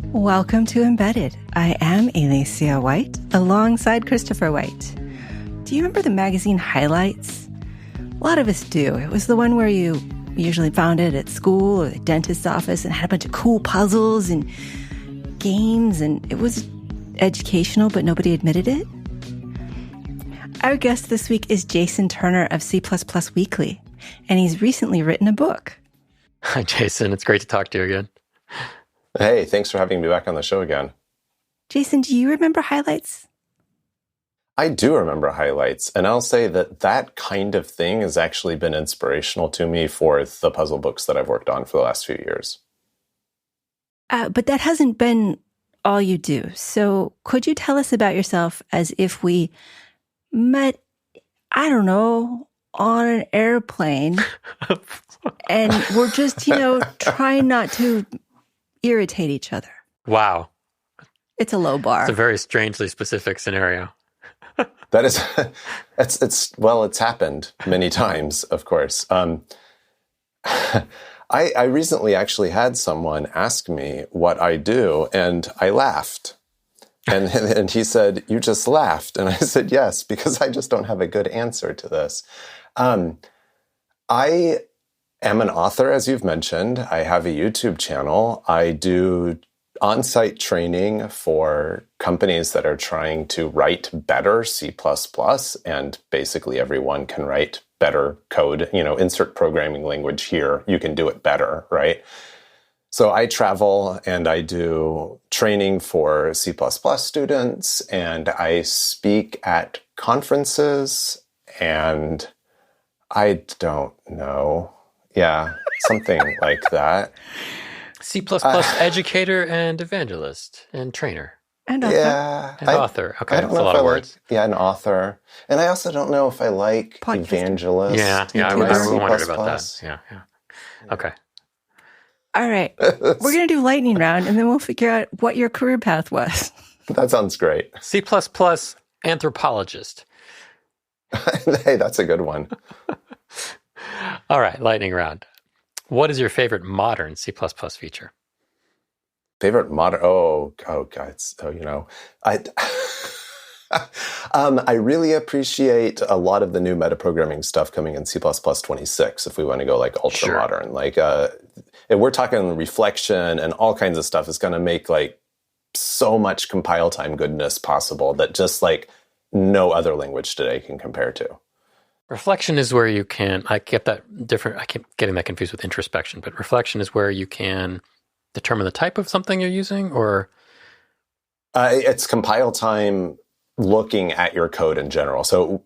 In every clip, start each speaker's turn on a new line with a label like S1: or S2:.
S1: Welcome to Embedded. I am Alicia White, alongside Christopher White. Do you remember the magazine Highlights? A lot of us do. It was the one where you usually found it at school or the dentist's office and had a bunch of cool puzzles and games, and it was educational, but nobody admitted it. Our guest this week is Jason Turner of C++ Weekly, and he's recently written a book.
S2: Hi, Jason. It's great to talk to you again.
S3: Hey, thanks for having me back on the show again.
S1: Jason, do you remember Highlights?
S3: I do remember Highlights, and I'll say that that kind of thing has actually been inspirational to me for the puzzle books that I've worked on for the last few years.
S1: But that hasn't been all you do. So could you tell us about yourself as if we met, I don't know, on an airplane and we're just, trying not to irritate each other?
S2: Wow.
S1: It's a low bar.
S2: It's a very strangely specific scenario.
S3: That is, it's happened many times, of course. I recently actually had someone ask me what I do, and I laughed. And he said, "You just laughed." And I said, "Yes, because I just don't have a good answer to this." I am an author, as you've mentioned. I have a YouTube channel. I do on-site training for companies that are trying to write better C++, and basically everyone can write better code. Insert programming language here. You can do it better, right? So I travel and I do training for C++ students, and I speak at conferences, and I don't know. Yeah, something like that.
S2: C++ educator and evangelist and trainer.
S1: And author.
S3: Yeah.
S2: And author. Okay,
S3: that's a lot of words. An author. And I also don't know if I like evangelist.
S2: Yeah, I wondered about that. Yeah. Okay.
S1: All right. We're going to do lightning round, and then we'll figure out what your career path was.
S3: That sounds great.
S2: C++ anthropologist.
S3: Hey, that's a good one.
S2: All right, lightning round. What is your favorite modern C++ feature?
S3: Favorite modern? Oh, God. I really appreciate a lot of the new metaprogramming stuff coming in C++ 26, if we want to go like ultra modern. Like, if we're talking reflection and all kinds of stuff, is going to make like so much compile time goodness possible that just like no other language today can compare to.
S2: Reflection is where you can, I keep getting that confused with introspection, but reflection is where you can determine the type of something you're using, or?
S3: It's compile time looking at your code in general. So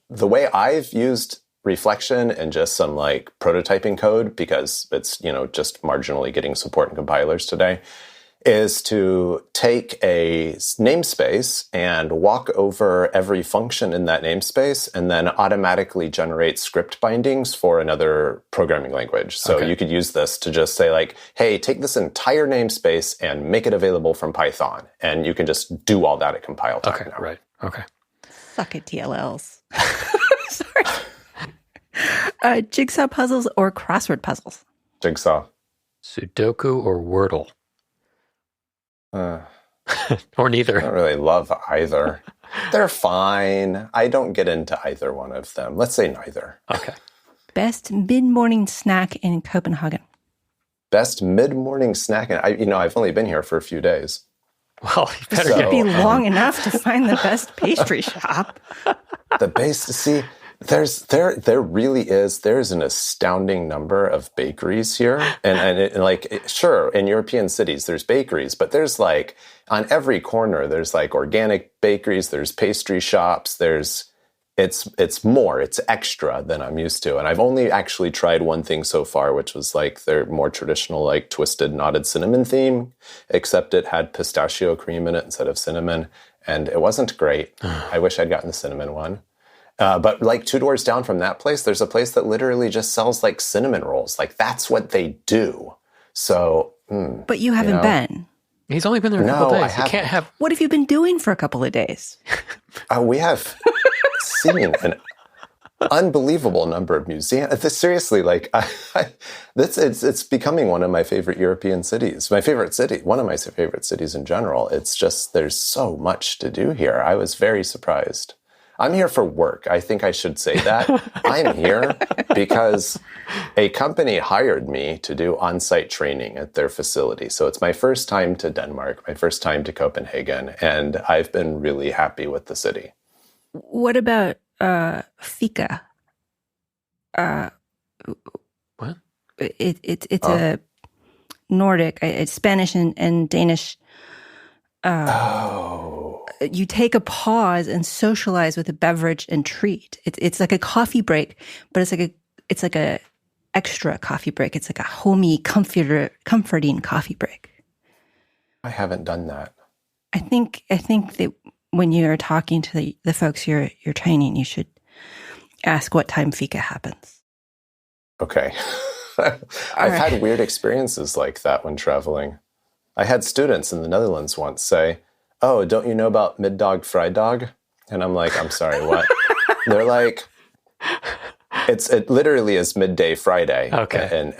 S3: the way I've used reflection and just some like prototyping code, because it's, just marginally getting support in compilers today, is to take a namespace and walk over every function in that namespace and then automatically generate script bindings for another programming language. So you could use this to just say like, hey, take this entire namespace and make it available from Python. And you can just do all that at compile time now.
S2: Right. Okay.
S1: Suck it, TLLs. Sorry. Jigsaw puzzles or crossword puzzles?
S3: Jigsaw.
S2: Sudoku or Wordle? Or neither.
S3: I don't really love either. They're fine. I don't get into either one of them. Let's say neither.
S2: Okay.
S1: Best mid-morning snack in Copenhagen?
S3: Best mid-morning snack? I've only been here for a few days.
S2: Well, you better get
S1: be long enough to find the best pastry shop.
S3: There really is. There's an astounding number of bakeries here, sure, in European cities there's bakeries, but there's like on every corner there's like organic bakeries, there's pastry shops, it's more, it's extra than I'm used to, and I've only actually tried one thing so far, which was like their more traditional like twisted knotted cinnamon theme, except it had pistachio cream in it instead of cinnamon, and it wasn't great. I wish I'd gotten the cinnamon one. But like 2 doors down from that place, there's a place that literally just sells like cinnamon rolls. Like that's what they do. So,
S1: but you haven't been.
S2: He's only been there a couple days. You can't have.
S1: What have you been doing for a couple of days?
S3: We have seen unbelievable number of museums. Seriously, like it's becoming one of my favorite European cities. My favorite city, one of my favorite cities in general. It's just there's so much to do here. I was very surprised. I'm here for work. I think I should say that. I'm here because a company hired me to do on-site training at their facility. So it's my first time to Denmark, my first time to Copenhagen, and I've been really happy with the city.
S1: What about fika?
S2: What?
S1: It's a Nordic, it's Spanish and Danish. You take a pause and socialize with a beverage and treat. It's like a coffee break, but it's like a extra coffee break. It's like a homey, comforting coffee break.
S3: I haven't done that.
S1: I think that when you're talking to the folks you're training, you should ask what time fika happens.
S3: Okay. I've had weird experiences like that when traveling. I had students in the Netherlands once say, "Oh, don't you know about Middag Vrijdag?" And I'm like, "I'm sorry, what?" They're like, it literally is midday Friday.
S2: Okay.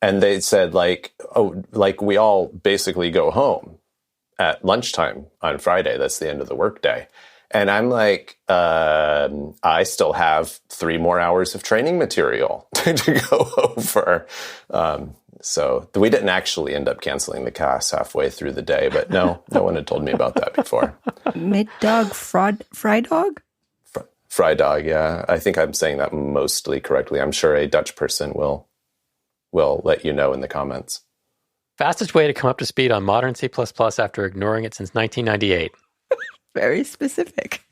S3: And they said like, "Oh, like we all basically go home at lunchtime on Friday. That's the end of the workday." And I'm like, I still have 3 more hours of training material to go over. So we didn't actually end up canceling the class halfway through the day, but no one had told me about that before.
S1: Middag Vrijdag?
S3: Vrijdag, yeah. I think I'm saying that mostly correctly. I'm sure a Dutch person will let you know in the comments.
S2: Fastest way to come up to speed on modern C++ after ignoring it since 1998.
S1: Very specific.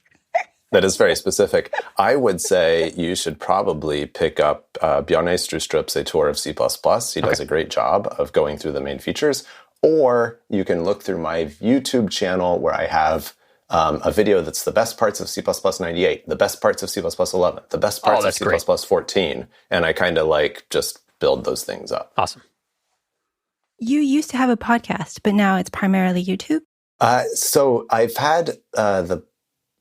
S3: That is very specific. I would say you should probably pick up Bjarne Strustrup's A Tour of C++. He does a great job of going through the main features. Or you can look through my YouTube channel where I have a video that's the best parts of C++ 98, the best parts of C++ 11, the best parts of C++ 14. And I kind of like just build those things up.
S2: Awesome.
S1: You used to have a podcast, but now it's primarily YouTube?
S3: So I've had the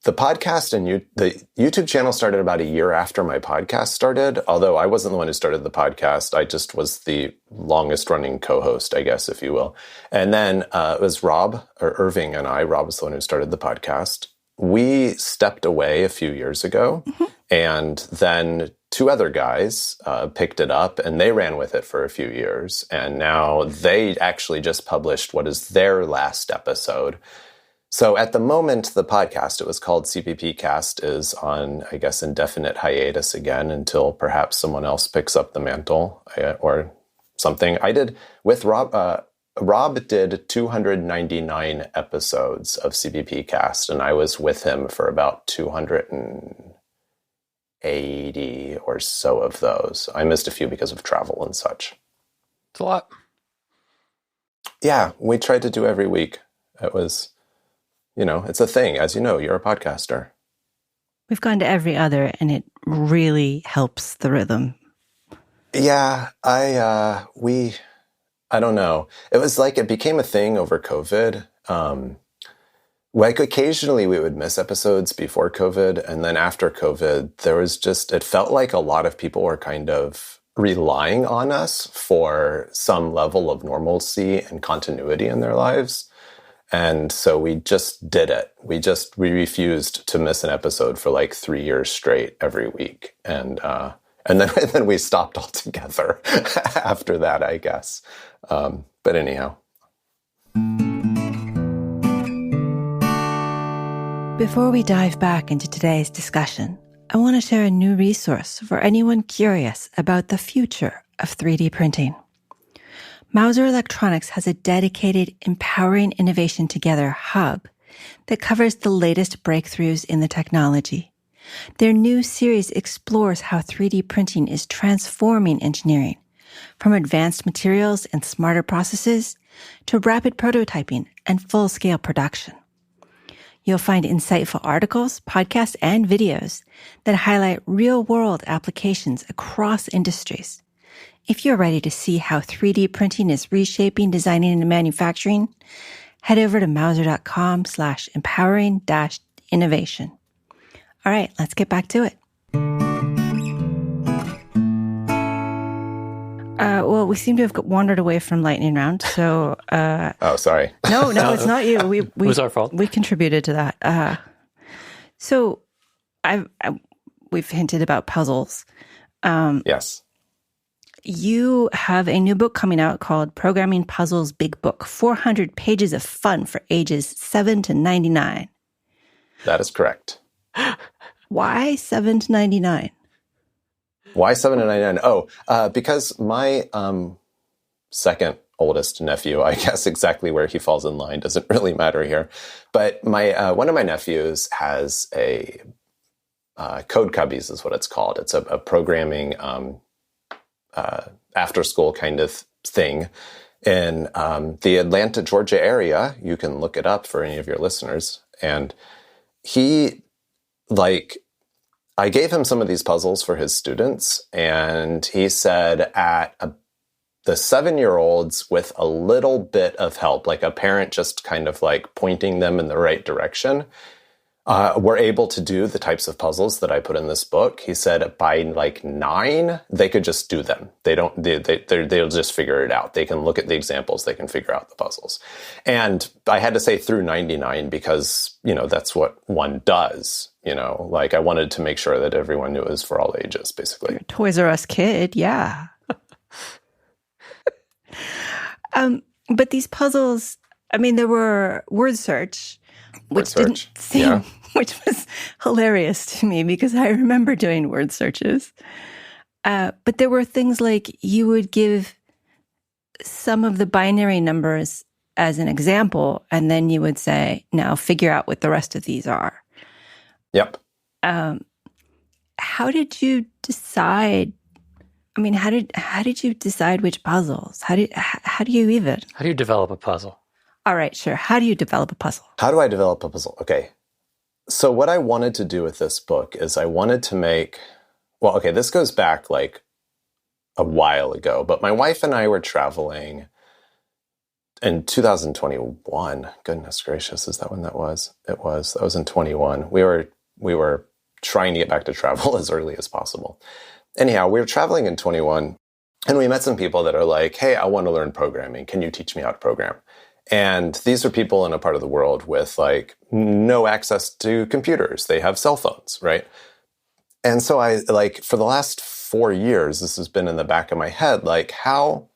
S3: podcast and the YouTube channel started about a year after my podcast started, although I wasn't the one who started the podcast. I just was the longest running co-host, I guess, if you will. And then it was Irving and I. Rob was the one who started the podcast. We stepped away a few years ago, and then 2 other guys picked it up, and they ran with it for a few years. And now they actually just published what is their last episode. So at the moment, the podcast, it was called CPP Cast, is on, I guess, indefinite hiatus again until perhaps someone else picks up the mantle or something. I did with Rob. Rob did 299 episodes of CPP Cast, and I was with him for about 280 or so of those. I missed a few because of travel and such.
S2: It's a lot.
S3: Yeah, we tried to do every week. It was, it's a thing. As you know, you're a podcaster.
S1: We've gone to every other, and it really helps the rhythm.
S3: Yeah, I don't know. It was like it became a thing over COVID. Like occasionally we would miss episodes before COVID. And then after COVID, it felt like a lot of people were kind of relying on us for some level of normalcy and continuity in their lives. And so we just did it. We refused to miss an episode for like 3 years straight every week. And then we stopped altogether after that, I guess. But anyhow.
S1: Before we dive back into today's discussion, I want to share a new resource for anyone curious about the future of 3D printing. Mouser Electronics has a dedicated Empowering Innovation Together hub that covers the latest breakthroughs in the technology. Their new series explores how 3D printing is transforming engineering, from advanced materials and smarter processes to rapid prototyping and full-scale production. You'll find insightful articles, podcasts, and videos that highlight real-world applications across industries. If you're ready to see how 3D printing is reshaping designing and manufacturing, head over to mouser.com/empowering-innovation. All right, let's get back to it. Well, we seem to have wandered away from lightning round. So,
S3: oh, sorry.
S1: No, it's not you.
S2: It was our fault.
S1: We contributed to that. So, we've hinted about puzzles.
S3: Yes.
S1: You have a new book coming out called Programming Puzzles Big Book, 400 pages of fun for ages 7 to 99.
S3: That is correct.
S1: Why 7 to 99?
S3: Why 7 to 99? Oh, because my second oldest nephew, I guess exactly where he falls in line doesn't really matter here. But my one of my nephews has a Code Cubbies is what it's called. It's a programming after school kind of thing in the Atlanta, Georgia area. You can look it up for any of your listeners. And he, I gave him some of these puzzles for his students, and he said the 7-year-olds with a little bit of help, like a parent just kind of like pointing them in the right direction, were able to do the types of puzzles that I put in this book. He said by like 9, they could just do them. They'll just figure it out. They can look at the examples. They can figure out the puzzles. And I had to say through 99 because, that's what one does. I wanted to make sure that everyone knew it was for all ages, basically.
S1: You're a Toys R Us kid, yeah. But these puzzles, there were word search, which was hilarious to me because I remember doing word searches. But there were things like you would give some of the binary numbers as an example, and then you would say, now figure out what the rest of these are.
S3: Yep.
S1: How did you decide? How did you decide which puzzles? How do you
S2: develop a puzzle?
S1: All right, sure. How do you develop a puzzle?
S3: How do I develop a puzzle? Okay. So what I wanted to do with this book is I wanted to make, this goes back like a while ago, but my wife and I were traveling in 2021. Goodness gracious, is that when that was? That was in 21. We were trying to get back to travel as early as possible. Anyhow, we were traveling in 21 and we met some people that are like, hey, I want to learn programming. Can you teach me how to program? And these are people in a part of the world with like no access to computers. They have cell phones, right? And so I for the last 4 years, this has been in the back of my head, how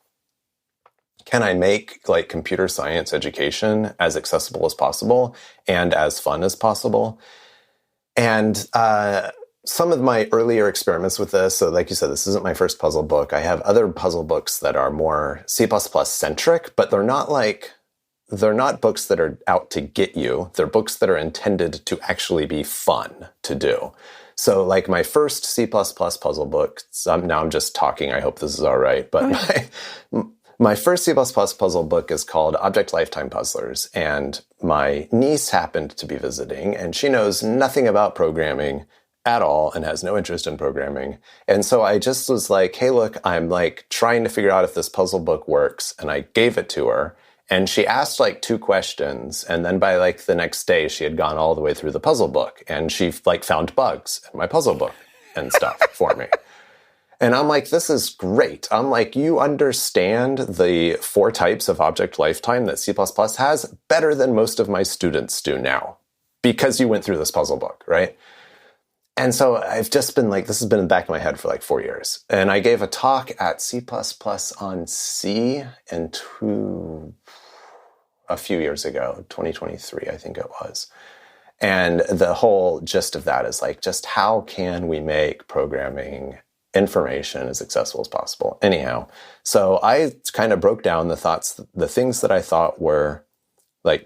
S3: can I make computer science education as accessible as possible and as fun as possible? And some of my earlier experiments with this, so like you said, this isn't my first puzzle book. I have other puzzle books that are more C++ centric, but they're not books that are out to get you. They're books that are intended to actually be fun to do. So my first C++ puzzle book, now I'm just talking, I hope this is all right, but my first C++ puzzle book is called Object Lifetime Puzzlers, and my niece happened to be visiting, and she knows nothing about programming at all and has no interest in programming. And so I just was like, hey, look, I'm trying to figure out if this puzzle book works, and I gave it to her. And she asked 2 questions, and then by the next day, she had gone all the way through the puzzle book, and she found bugs in my puzzle book and stuff for me. And I'm like, this is great. I'm like, you understand the 4 types of object lifetime that C++ has better than most of my students do now, because you went through this puzzle book, right? And so I've just been this has been in the back of my head for 4 years. And I gave a talk at C++ on C a few years ago, 2023, I think it was. And the whole gist of that is just how can we make programming information as accessible as possible? Anyhow, so I kind of broke down the things that I thought were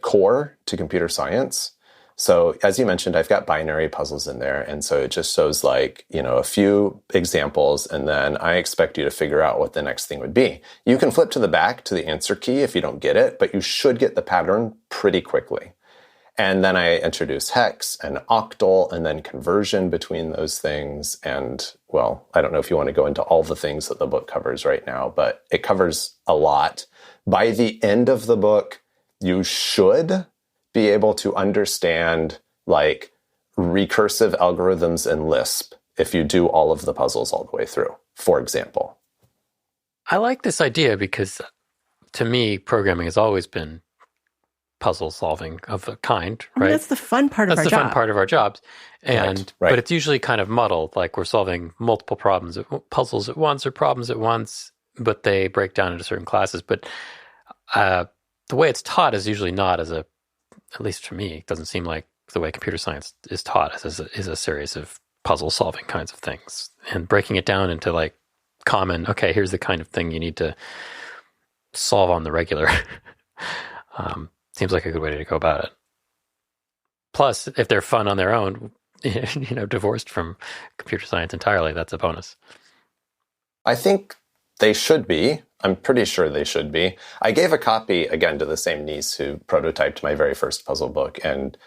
S3: core to computer science. So as you mentioned, I've got binary puzzles in there. And so it just shows a few examples, and then I expect you to figure out what the next thing would be. You can flip to the back to the answer key if you don't get it, but you should get the pattern pretty quickly. And then I introduce hex and octal and then conversion between those things. And I don't know if you want to go into all the things that the book covers right now, but it covers a lot. By the end of the book, you should be able to understand recursive algorithms in Lisp if you do all of the puzzles all the way through, for example.
S2: I like this idea because to me, programming has always been puzzle solving of a kind, right?
S1: That's the fun part of our job.
S2: That's the fun part of our jobs. And
S3: Right.
S2: But it's usually kind of muddled, like we're solving multiple puzzles at once or problems at once, but they break down into certain classes. But the way it's taught is usually not at least for me, it doesn't seem like the way computer science is taught is a series of puzzle solving kinds of things, and breaking it down into like common, okay, here's the kind of thing you need to solve on the regular. Seems like a good way to go about it. Plus, if they're fun on their own, divorced from computer science entirely, that's a bonus.
S3: I think they should be. I'm pretty sure they should be. I gave a copy, again, to the same niece who prototyped my very first puzzle book. And,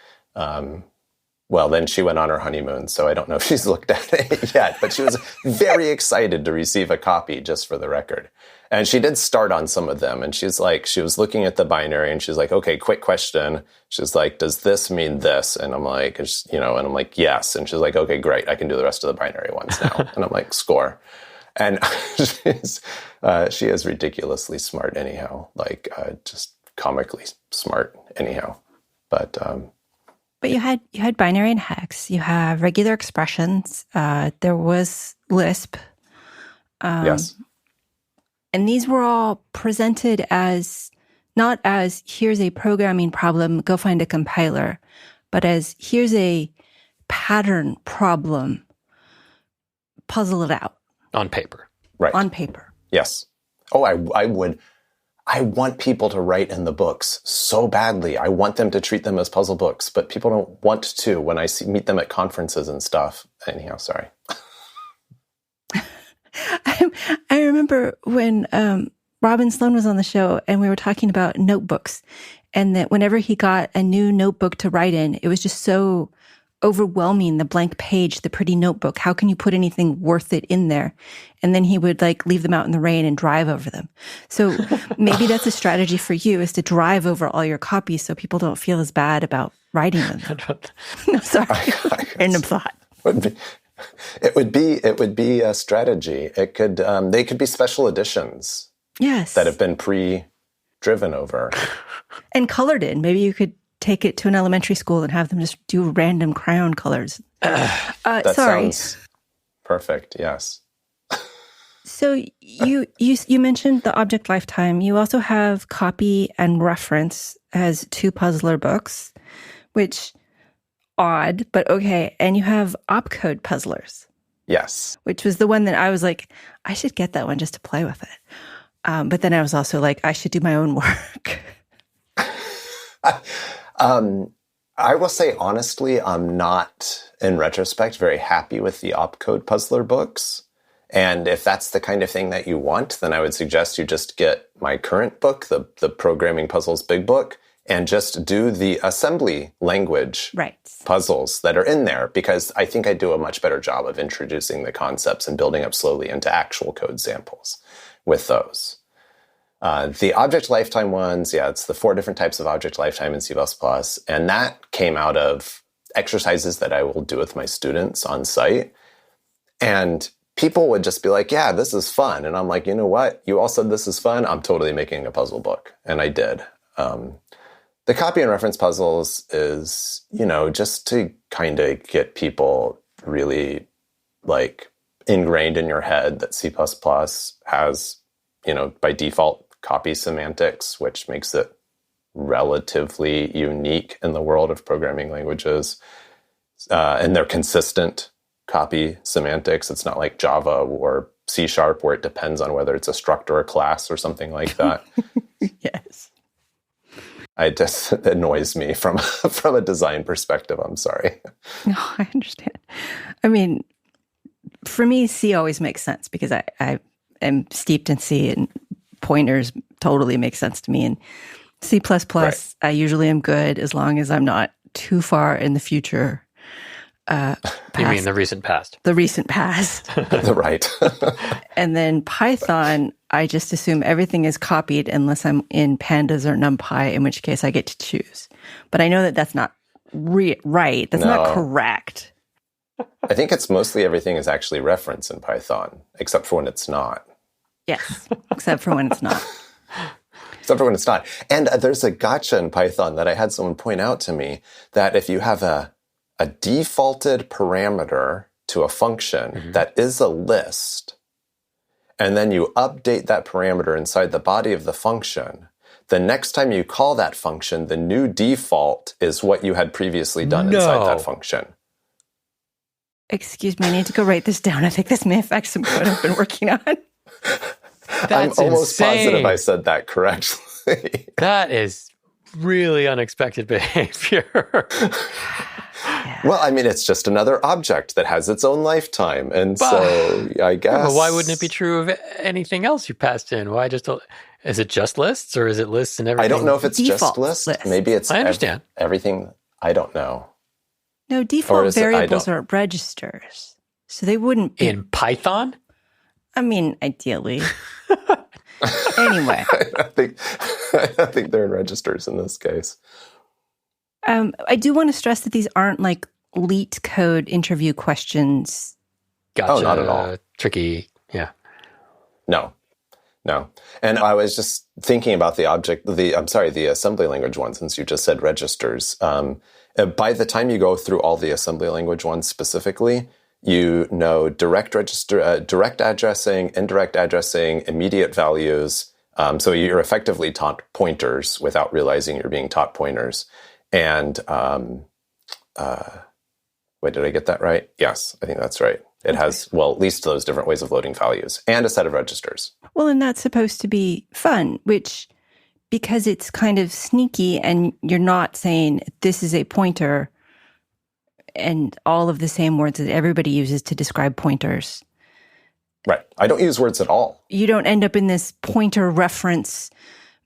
S3: then she went on her honeymoon, so I don't know if she's looked at it yet. But she was very excited to receive a copy, just for the record. And she did start on some of them. And she was looking at the binary, and she's like, okay, quick question. She's like, does this mean this? And I'm like, and I'm like, yes. And she's like, okay, great. I can do the rest of the binary ones now. And I'm like, score. And she is ridiculously smart anyhow, just comically smart anyhow. But
S1: you had binary and hex. You have regular expressions. There was Lisp.
S3: Yes.
S1: And these were all presented as not as here's a programming problem, go find a compiler, but as here's a pattern problem, puzzle it out.
S2: On paper.
S3: Right.
S1: On paper.
S3: Yes. Oh, I want people to write in the books so badly. I want them to treat them as puzzle books, but people don't want to when I meet them at conferences and stuff. Anyhow, sorry.
S1: I remember when Robin Sloan was on the show and we were talking about notebooks, and that whenever he got a new notebook to write in, it was just so overwhelming, the blank page, the pretty notebook. How can you put anything worth it in there? And then he would leave them out in the rain and drive over them. So maybe that's a strategy for you, is to drive over all your copies so people don't feel as bad about writing them. No, sorry. Random thought.
S3: It would be a strategy. It could they could be special editions.
S1: Yes.
S3: That have been pre-driven over.
S1: And colored in. Maybe you could take it to an elementary school and have them just do random crayon colors.
S3: That sounds perfect, yes.
S1: So you mentioned the object lifetime. You also have copy and reference as two puzzler books, which odd, but okay. And you have opcode puzzlers.
S3: Yes.
S1: Which was the one that I was like, I should get that one just to play with it. But then I was also like, I should do my own work.
S3: I will say, honestly, I'm not, in retrospect, very happy with the opcode puzzler books. And if that's the kind of thing that you want, then I would suggest you just get my current book, the Programming Puzzles Big Book, and just do the assembly language puzzles that are in there, because I think I do a much better job of introducing the concepts and building up slowly into actual code samples with those. The object lifetime ones, it's the 4 different types of object lifetime in C++, and that came out of exercises that I will do with my students on site. And people would just be like, yeah, this is fun. And I'm like, you know what? You all said this is fun. I'm totally making a puzzle book. And I did. The copy and reference puzzles is, just to kind of get people really ingrained in your head that C++ has, by default, copy semantics, which makes it relatively unique in the world of programming languages. And they're consistent copy semantics. It's not like Java or C# where it depends on whether it's a struct or a class or something like that.
S1: Yes.
S3: It annoys me from a design perspective. I'm sorry.
S1: No, I understand. I mean, for me, C always makes sense because I am steeped in C, and pointers totally make sense to me. And C++, right. I usually am good as long as I'm not too far in the future.
S2: You mean the recent past?
S1: The recent past.
S3: Right.
S1: And then Python, I just assume everything is copied unless I'm in pandas or NumPy, in which case I get to choose. But I know that that's not right. That's not correct.
S3: I think it's mostly everything is actually referenced in Python, except for when it's not.
S1: Yes, except for when it's not.
S3: Except for when it's not. And there's a gotcha in Python that I had someone point out to me, that if you have a defaulted parameter to a function that is a list, and then you update that parameter inside the body of the function, the next time you call that function, the new default is what you had previously done inside that function.
S1: Excuse me, I need to go write this down. I think this may affect some code I've been working on.
S3: I'm almost positive I said that correctly.
S2: That is really unexpected behavior.
S3: Well, I mean, it's just another object that has its own lifetime. And so I guess...
S2: But why wouldn't it be true of anything else you passed in? Why just... Is it just lists, or is it lists and everything?
S3: I don't know if it's just lists. Maybe it's
S2: I understand.
S3: Everything. I don't know.
S1: No, default variables are registers. So they wouldn't be...
S2: In Python?
S1: I mean, ideally. Anyway.
S3: I don't think they're in registers in this case.
S1: I do want to stress that these aren't like LEET code interview questions.
S2: Gotcha.
S3: Oh, not at all.
S2: Tricky. Yeah.
S3: No. And I was just thinking about the assembly language one, since you just said registers. By the time you go through all the assembly language ones specifically, you know direct addressing, indirect addressing, immediate values. So you're effectively taught pointers without realizing you're being taught pointers. And wait, did I get that right? Yes, I think that's right. It has, well, at least those different ways of loading values and a set of registers.
S1: Well, and that's supposed to be fun, which, because it's kind of sneaky and you're not saying this is a pointer and all of the same words that everybody uses to describe pointers.
S3: Right. I don't use words at all.
S1: You don't end up in this pointer reference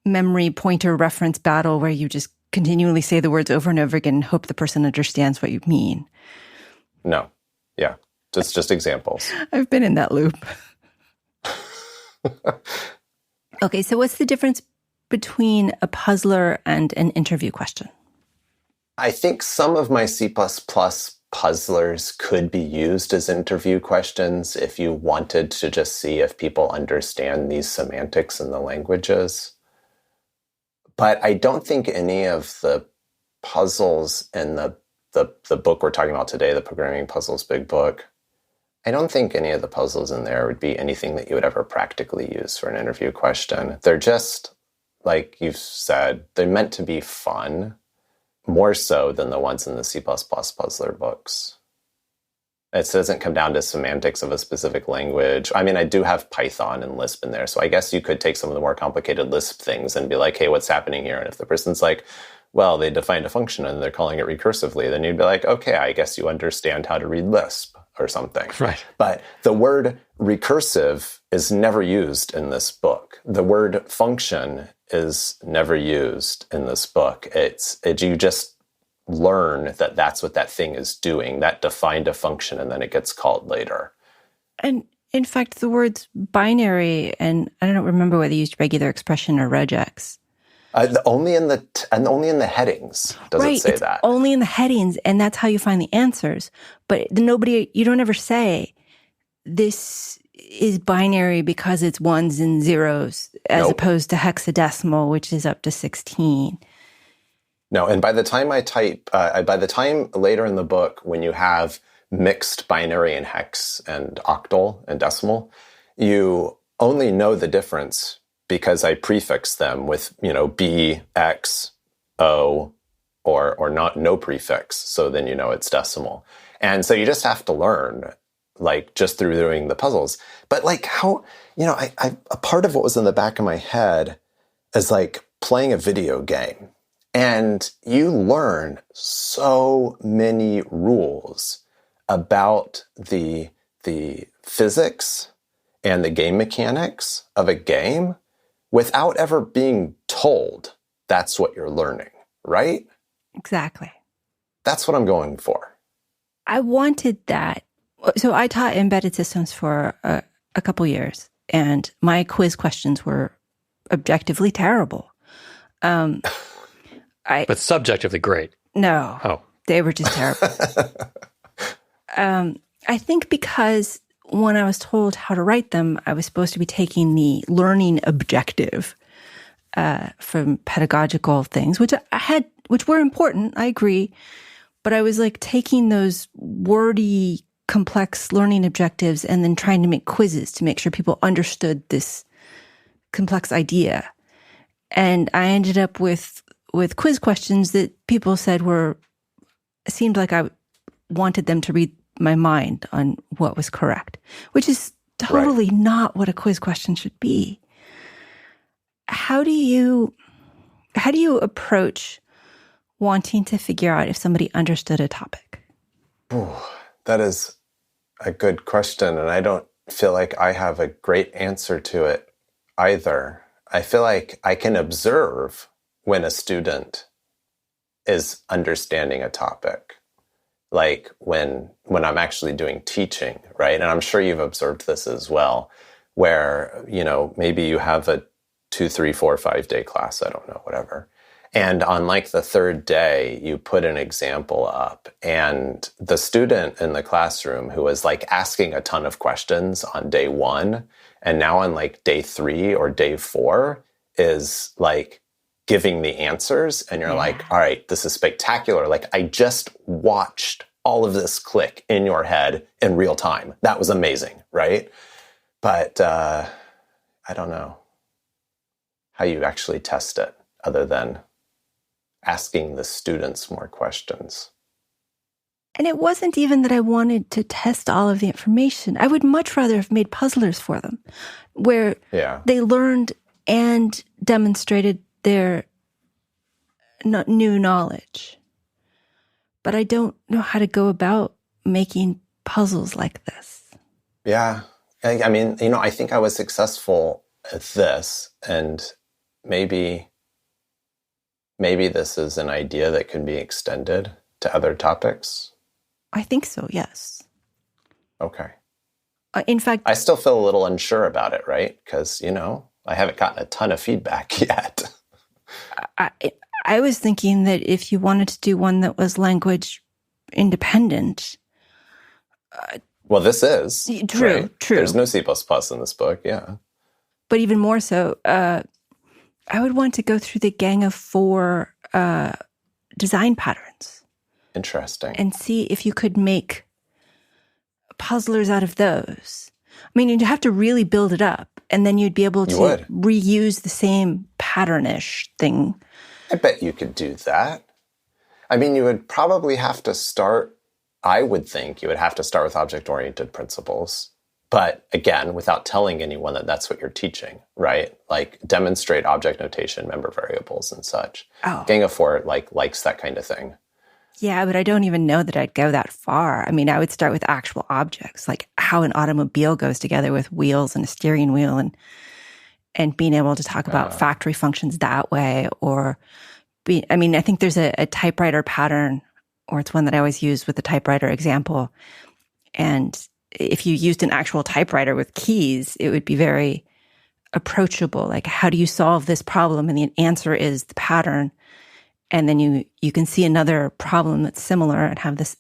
S1: battle where you just continually say the words over and over again and hope the person understands what you mean.
S3: No. Yeah. Just examples.
S1: I've been in that loop. Okay, so what's the difference between a puzzler and an interview question?
S3: I think some of my C++ puzzlers could be used as interview questions if you wanted to just see if people understand these semantics in the languages. But I don't think any of the puzzles in the book we're talking about today, the Programming Puzzles Big Book, I don't think any of the puzzles in there would be anything that you would ever practically use for an interview question. They're just, like you've said, they're meant to be fun, more so than the ones in the C++ puzzler books. It doesn't come down to semantics of a specific language. I mean, I do have Python and Lisp in there, so I guess you could take some of the more complicated Lisp things and be like, hey, what's happening here? And if the person's like, well, they defined a function and they're calling it recursively, then you'd be like, okay, I guess you understand how to read Lisp or something.
S2: Right.
S3: But the word recursive is never used in this book. The word function is never used in this book. You just learn that that's what that thing is doing. That defined a function and then it gets called later.
S1: And in fact, the words binary, and I don't remember whether you used regular expression or regex.
S3: Only in the headings does it say that.
S1: Only in the headings, and that's how you find the answers. But you don't ever say this is binary because it's ones and zeros, as opposed to hexadecimal, which is up to 16.
S3: No, and by the time later in the book, when you have mixed binary and hex and octal and decimal, you only know the difference because I prefix them with, B, X, O, or not no prefix. So then it's decimal. And so you just have to learn, just through doing the puzzles. But how, a part of what was in the back of my head is playing a video game. And you learn so many rules about the physics and the game mechanics of a game without ever being told that's what you're learning, right?
S1: Exactly.
S3: That's what I'm going for.
S1: I wanted that. So I taught embedded systems for a couple years, and my quiz questions were objectively terrible.
S2: But subjectively great.
S1: No.
S2: Oh.
S1: They were just terrible. I think because when I was told how to write them, I was supposed to be taking the learning objective from pedagogical things, which were important. I agree. But I was like taking those wordy, complex learning objectives and then trying to make quizzes to make sure people understood this complex idea. And I ended up with quiz questions that people said seemed like I wanted them to read my mind on what was correct, which is totally not what a quiz question should be. How do you approach wanting to figure out if somebody understood a topic?
S3: Ooh, that is a good question, and I don't feel like I have a great answer to it either. I feel like I can observe when a student is understanding a topic, like when I'm actually doing teaching, right? And I'm sure you've observed this as well, where, maybe you have a 2, 3, 4, 5 day class, I don't know, whatever. And on like the third day, you put an example up, and the student in the classroom who was like asking a ton of questions on day 1, and now on like day 3 or day 4 is like giving the answers. And you're like, all right, this is spectacular. Like I just watched all of this click in your head in real time. That was amazing, right? But I don't know how you actually test it other than asking the students more questions.
S1: And it wasn't even that I wanted to test all of the information. I would much rather have made puzzlers for them where they learned and demonstrated their new knowledge. But I don't know how to go about making puzzles like this.
S3: Yeah. I mean, I think I was successful at this, and maybe this is an idea that can be extended to other topics.
S1: I think so, yes.
S3: Okay.
S1: In fact,
S3: I still feel a little unsure about it, right? Because, I haven't gotten a ton of feedback yet.
S1: I was thinking that if you wanted to do one that was language independent.
S3: Well, this is.
S1: True,
S3: right?
S1: true.
S3: There's no C++ in this book, yeah.
S1: But even more so, I would want to go through the Gang of 4 design patterns.
S3: Interesting.
S1: And see if you could make puzzlers out of those. I mean, you'd have to really build it up, and then you'd be able to reuse the same pattern-ish thing.
S3: I bet you could do that. I mean, you would probably have to start, I would think you would have to start with object-oriented principles. But again, without telling anyone that that's what you're teaching, right? Like demonstrate object notation, member variables, and such.
S1: Oh.
S3: Gang of 4 likes that kind of thing.
S1: Yeah, but I don't even know that I'd go that far. I mean, I would start with actual objects, like how an automobile goes together with wheels and a steering wheel, and being able to talk about factory functions that way. Or, I think there's a typewriter pattern, or it's one that I always use with the typewriter example. And if you used an actual typewriter with keys, it would be very approachable. Like, how do you solve this problem? And the answer is the pattern. And then you can see another problem that's similar and have this.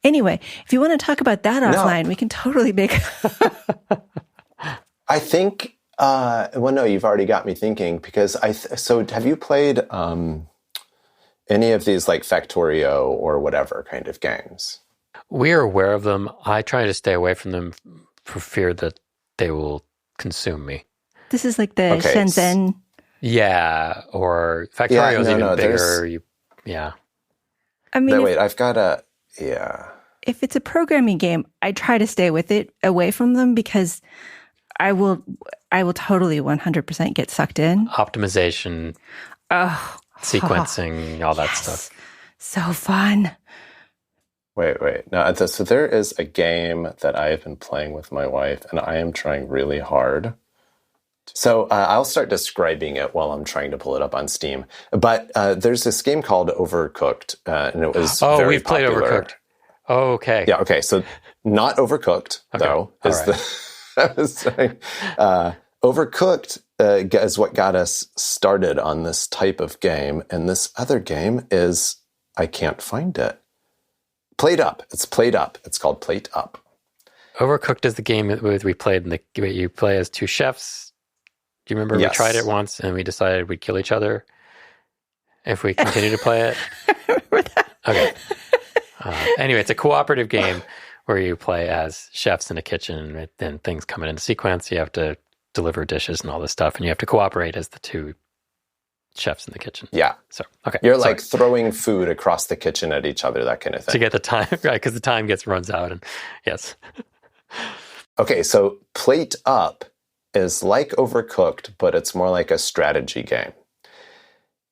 S1: Anyway, if you want to talk about that offline, we can totally make.
S3: I think. No, you've already got me thinking, because so have you played any of these like Factorio or whatever kind of games?
S2: We are aware of them. I try to stay away from them for fear that they will consume me.
S1: This is like the Shenzhen.
S2: Yeah, or Factorio is even bigger.
S1: I mean,
S3: I've got
S1: if it's a programming game, I try to stay with it, away from them, because I will totally 100% get sucked in.
S2: Optimization, sequencing, all that stuff.
S1: So fun.
S3: Wait. No, so there is a game that I have been playing with my wife, and I am trying really hard. So I'll start describing it while I'm trying to pull it up on Steam. But there's this game called Overcooked, and it was very
S2: we've played
S3: popular.
S2: Overcooked. Oh, okay.
S3: Yeah, okay. So not Overcooked, though, is
S2: right.
S3: I was saying. Overcooked is what got us started on this type of game. And this other game is, I can't find it. Plate Up. It's Plate Up. It's called Plate Up.
S2: Overcooked is the game that we played. You play as two chefs. Do you remember we tried it once and we decided we'd kill each other if we continue to play it?
S1: I remember that.
S2: Okay. Anyway, it's a cooperative game where you play as chefs in a kitchen, and then things come in a sequence. You have to deliver dishes and all this stuff, and you have to cooperate as the two chefs in the kitchen.
S3: Yeah.
S2: So, okay.
S3: You're like throwing food across the kitchen at each other, that kind of thing.
S2: To get the time, right, because the time runs out, and yes.
S3: Okay, so Plate Up is like Overcooked, but it's more like a strategy game.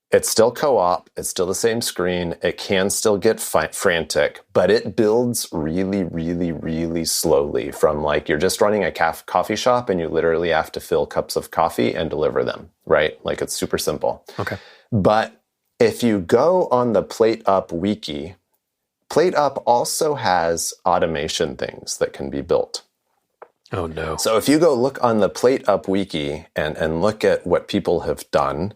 S3: It's still co-op, it's still the same screen, it can still get frantic, but it builds really, really, really slowly from like you're just running a coffee shop and you literally have to fill cups of coffee and deliver them, right? Like it's super simple.
S2: Okay.
S3: But if you go on the Plate Up wiki, Plate Up also has automation things that can be built.
S2: Oh, no.
S3: So if you go look on the Plate Up wiki and look at what people have done,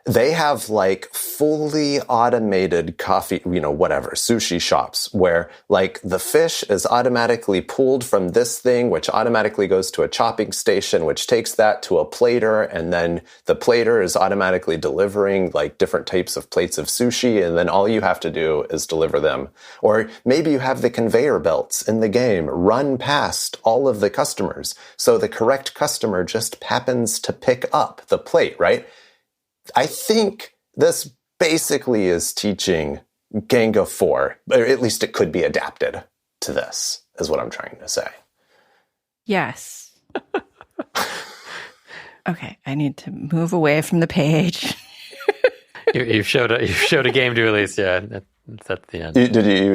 S3: they have like fully automated coffee, sushi shops where like the fish is automatically pulled from this thing, which automatically goes to a chopping station, which takes that to a plater. And then the plater is automatically delivering like different types of plates of sushi. And then all you have to do is deliver them. Or maybe you have the conveyor belts in the game run past all of the customers. So the correct customer just happens to pick up the plate, right? I think this basically is teaching Ganga 4, or at least it could be adapted to this, is what I'm trying to say.
S1: Yes. Okay, I need to move away from the page.
S3: You
S2: showed a game to Alicia. That's at the end.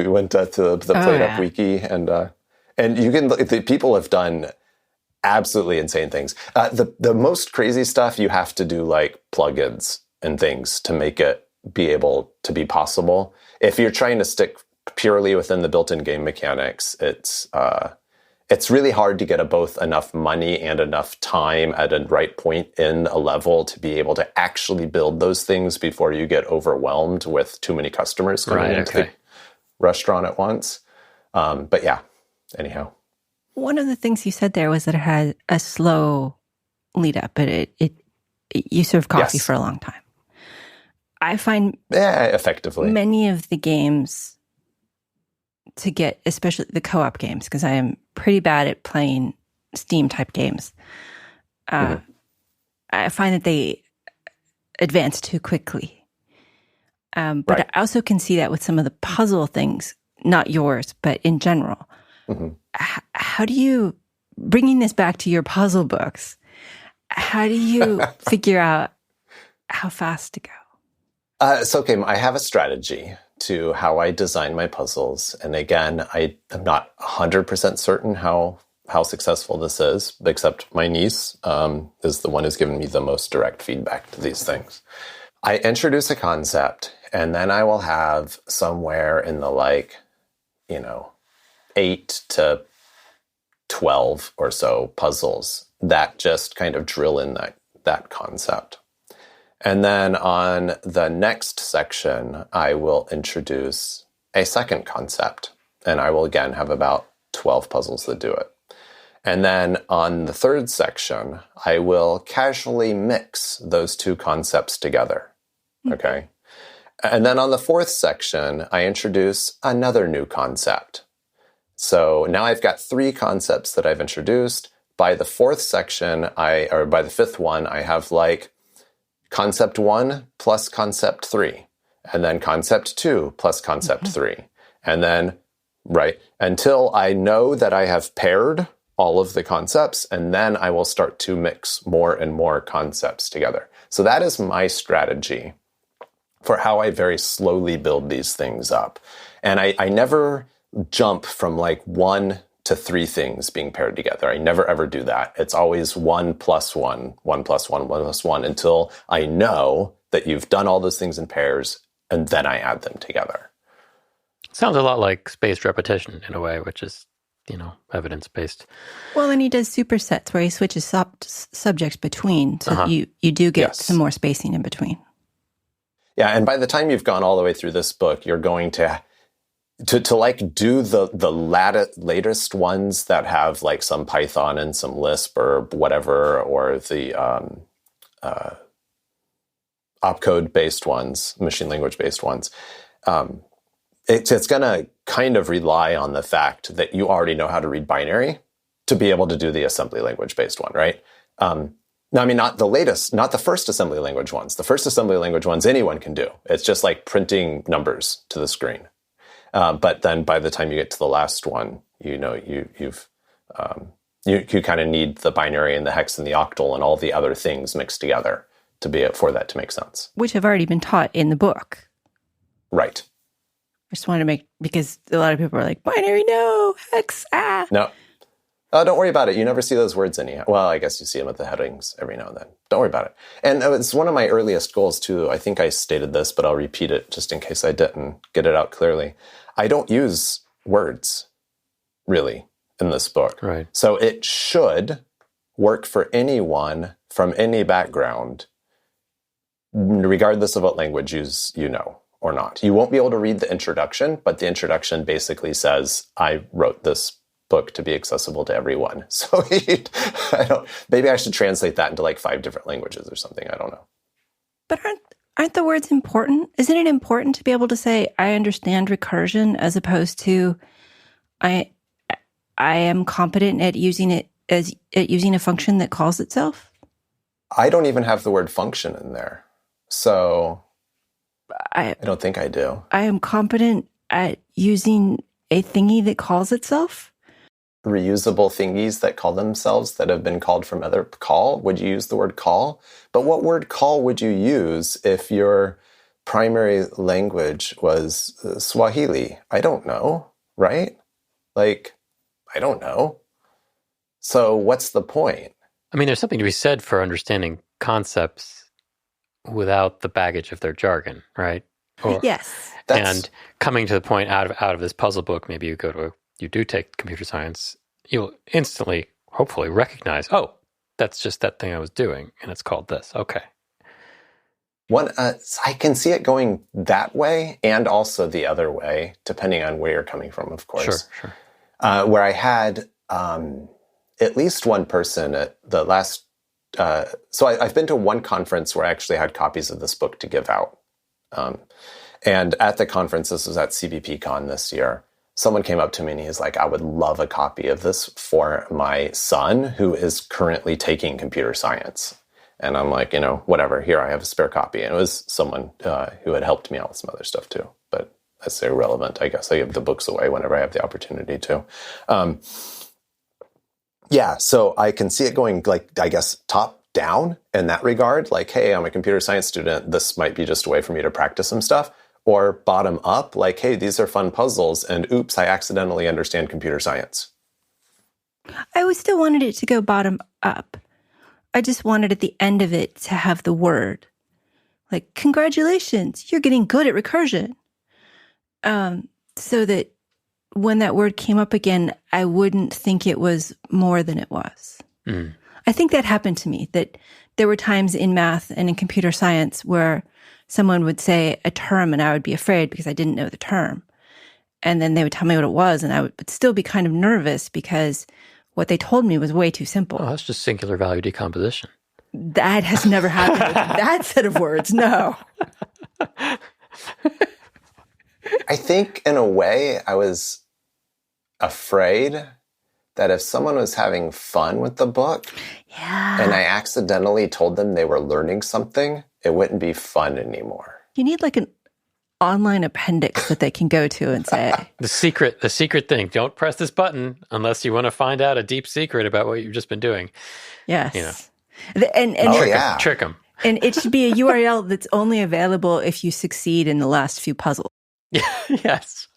S3: You went to the Plate Up wiki, and you can look. The people have done absolutely insane things. The most crazy stuff you have to do like plugins and things to make it be able to be possible. If you're trying to stick purely within the built-in game mechanics, it's really hard to get both enough money and enough time at a right point in a level to be able to actually build those things before you get overwhelmed with too many customers coming into the restaurant at once. But yeah, anyhow.
S1: One of the things you said there was that it had a slow lead up, but you serve coffee for a long time. I find
S3: effectively
S1: many of the games to get, especially the co-op games, because I am pretty bad at playing Steam type games. I find that they advance too quickly. But I also can see that with some of the puzzle things, not yours, but in general. Mm-hmm. How do you, bringing this back to your puzzle books, how do you figure out how fast to go?
S3: Okay, I have a strategy to how I design my puzzles. And again, I am not 100% certain how successful this is, except my niece is the one who's given me the most direct feedback to these things. I introduce a concept, and then I will have somewhere in the 8 to 12 or so puzzles that just kind of drill in that concept. And then on the next section, I will introduce a second concept. And I will again have about 12 puzzles that do it. And then on the third section, I will casually mix those two concepts together. Okay. And then on the fourth section, I introduce another new concept. So now I've got 3 concepts that I've introduced. By the fourth section, by the fifth one, I have like concept 1 plus concept 3, and then concept 2 plus concept 3. And then, until I know that I have paired all of the concepts, and then I will start to mix more and more concepts together. So that is my strategy for how I very slowly build these things up. And I never jump from like 1 to 3 things being paired together. I never ever do that. It's always 1 plus 1, 1 plus 1, 1 plus 1, until I know that you've done all those things in pairs, and then I add them together.
S2: Sounds a lot like spaced repetition in a way, which is, evidence-based.
S1: Well, and he does supersets where he switches subjects between, so you do get some more spacing in between.
S3: Yeah, and by the time you've gone all the way through this book, you're going to to like do the latest ones that have like some Python and some Lisp or whatever, or the opcode based ones, machine language based ones, it's going to kind of rely on the fact that you already know how to read binary to be able to do the assembly language based one, right? Now, I mean, not the first assembly language ones. The first assembly language ones anyone can do. It's just like printing numbers to the screen. But then by the time you get to the last one, you kind of need the binary and the hex and the octal and all the other things mixed together for that to make sense.
S1: Which have already been taught in the book.
S3: Right.
S1: I just wanted to because a lot of people are like, binary, no, hex,
S3: No. Oh, don't worry about it. You never see those words anyhow. Well, I guess you see them at the headings every now and then. Don't worry about it. And it's one of my earliest goals, too. I think I stated this, but I'll repeat it just in case I didn't get it out clearly. I don't use words, really, in this book.
S2: Right.
S3: So it should work for anyone from any background, regardless of what language you know or not. You won't be able to read the introduction, but the introduction basically says, I wrote this book to be accessible to everyone. So maybe I should translate that into like 5 different languages or something. I don't know.
S1: But aren't the words important? Isn't it important to be able to say, I understand recursion, as opposed to I am competent at using it at using a function that calls itself?
S3: I don't even have the word function in there. So I don't think I do.
S1: I am competent at using a thingy that calls itself?
S3: Reusable thingies that call themselves that have been called from other call? Would you use the word call? But what word call would you use if your primary language was Swahili? I don't know, right? Like, I don't know. So what's the point?
S2: I mean, there's something to be said for understanding concepts without the baggage of their jargon, right?
S1: Yes.
S2: And coming to the point out of this puzzle book, maybe you do take computer science, you'll instantly, hopefully, recognize, oh, that's just that thing I was doing, and it's called this. Okay.
S3: I can see it going that way and also the other way, depending on where you're coming from, of course.
S2: Sure.
S3: Where I had at least one person at the last... So I've been to one conference where I actually had copies of this book to give out. And at the conference, this was at CBPCon this year, someone came up to me and he's like, I would love a copy of this for my son who is currently taking computer science. And I'm like, whatever, here, I have a spare copy. And it was someone who had helped me out with some other stuff too. But that's irrelevant. I guess I give the books away whenever I have the opportunity to. So I can see it going, like, I guess, top down in that regard. Like, hey, I'm a computer science student. This might be just a way for me to practice some stuff. Or bottom up, like, hey, these are fun puzzles, and oops, I accidentally understand computer science.
S1: I always still wanted it to go bottom up. I just wanted at the end of it to have the word. Like, congratulations, you're getting good at recursion. So that when that word came up again, I wouldn't think it was more than it was.
S2: Mm.
S1: I think that happened to me, that there were times in math and in computer science where someone would say a term and I would be afraid because I didn't know the term. And then they would tell me what it was and I would still be kind of nervous because what they told me was way too simple.
S2: Oh, that's just singular value decomposition.
S1: That has never happened with that set of words, no.
S3: I think in a way I was afraid that if someone was having fun with the book and I accidentally told them they were learning something, it wouldn't be fun anymore.
S1: You need like an online appendix that they can go to and say.
S2: The secret thing, don't press this button unless you want to find out a deep secret about what you've just been doing.
S1: Yes.
S2: And trick them.
S1: And it should be a URL that's only available if you succeed in the last few puzzles.
S2: Yes.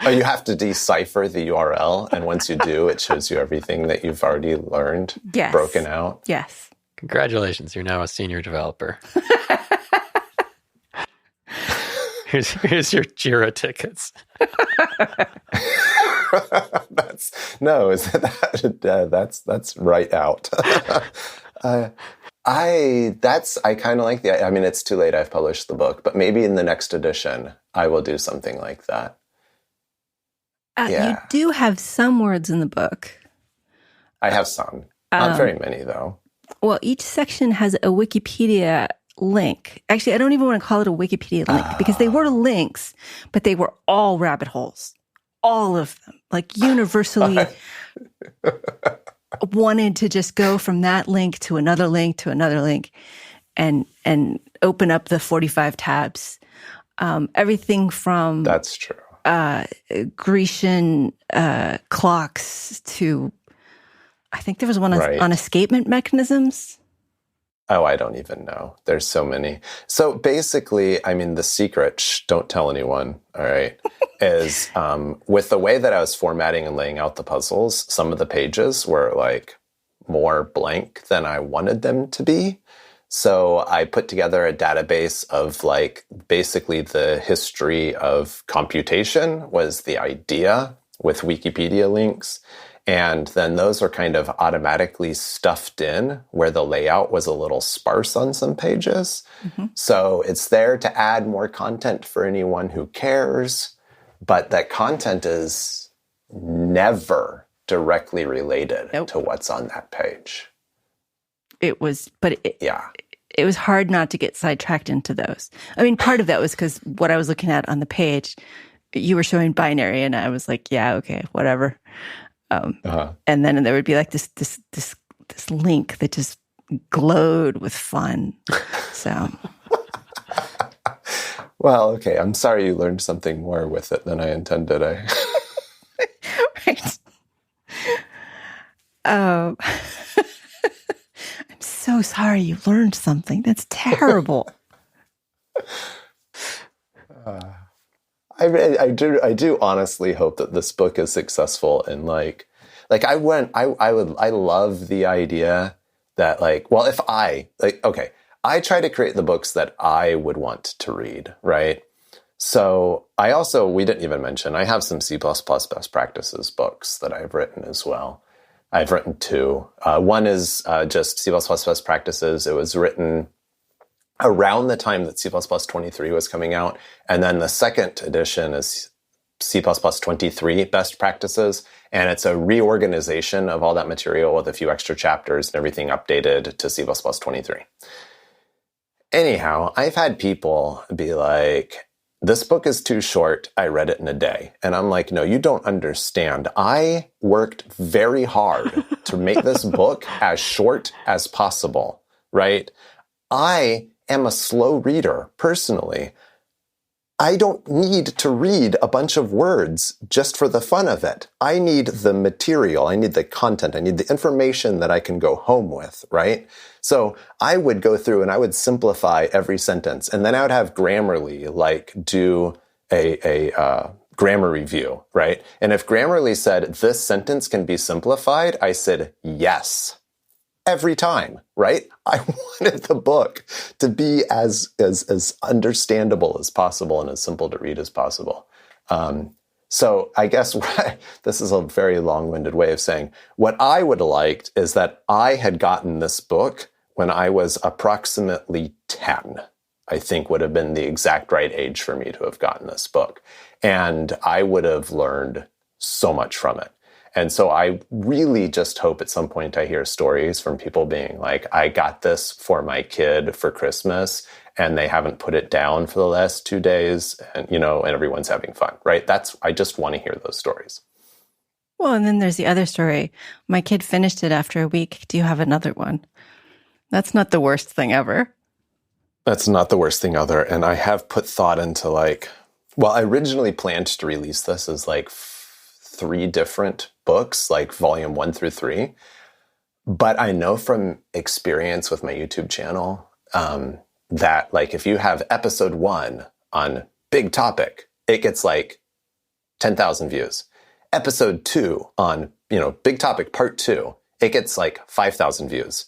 S3: Oh, you have to decipher the URL, and once you do, it shows you everything that you've already learned, broken out.
S1: Yes. Congratulations,
S2: you're now a senior developer. Here's your Jira tickets.
S3: That's right out. I kind of like I mean, it's too late. I've published the book, but maybe in the next edition, I will do something like that. Yeah.
S1: You do have some words in the book.
S3: I have some. Not very many, though.
S1: Well, each section has a Wikipedia link. Actually, I don't even want to call it a Wikipedia link because they were links, but they were all rabbit holes. All of them. Like universally wanted to just go from that link to another link to another link and open up the 45 tabs. Everything from...
S3: That's true.
S1: Grecian clocks to, I think there was one on escapement mechanisms.
S3: Oh, I don't even know. There's so many. So basically, I mean, the secret, don't tell anyone, all right, is with the way that I was formatting and laying out the puzzles, some of the pages were like more blank than I wanted them to be. So I put together a database of like basically the history of computation was the idea with Wikipedia links. And then those are kind of automatically stuffed in where the layout was a little sparse on some pages. Mm-hmm. So it's there to add more content for anyone who cares, but that content is never directly related to what's on that page. It was hard not to get sidetracked into those. I mean, part of that was because what I was looking at on the page, you were showing binary, and I was like, yeah, okay, whatever. And then there would be like this link that just glowed with fun. So, well, okay. I'm sorry you learned something more with it than I intended.
S1: Right. I'm so sorry you learned something. That's terrible.
S3: I do honestly hope that this book is successful, and I love the idea that I try to create the books that I would want to read, right? So we didn't even mention, I have some C++ best practices books that I've written as well. I've written two. One is just C++ best practices. It was written around the time that C++ 23 was coming out. And then the second edition is C++ 23 best practices. And it's a reorganization of all that material with a few extra chapters and everything updated to C++ 23. Anyhow, I've had people be like, this book is too short. I read it in a day. And I'm like, no, you don't understand. I worked very hard to make this book as short as possible, right? I am a slow reader, personally. I don't need to read a bunch of words just for the fun of it. I need the material. I need the content. I need the information that I can go home with, right? So I would go through and I would simplify every sentence. And then I would have Grammarly do a grammar review, right? And if Grammarly said, this sentence can be simplified, I said, yes. Every time, right? I wanted the book to be as understandable as possible and as simple to read as possible. So I guess this is a very long-winded way of saying what I would have liked is that I had gotten this book when I was approximately 10. I think would have been the exact right age for me to have gotten this book. And I would have learned so much from it. And so I really just hope at some point I hear stories from people being like, I got this for my kid for Christmas and they haven't put it down for the last 2 days and, and everyone's having fun, right? I just want to hear those stories.
S1: Well, and then there's the other story. My kid finished it after a week. Do you have another one? That's not the worst thing ever.
S3: That's not the worst thing ever. And I have put thought into I originally planned to release this as 3 different books, volume 1 through 3. But I know from experience with my YouTube channel that if you have episode 1 on big topic, it gets 10,000 views. Episode 2 on, big topic part 2, it gets 5,000 views.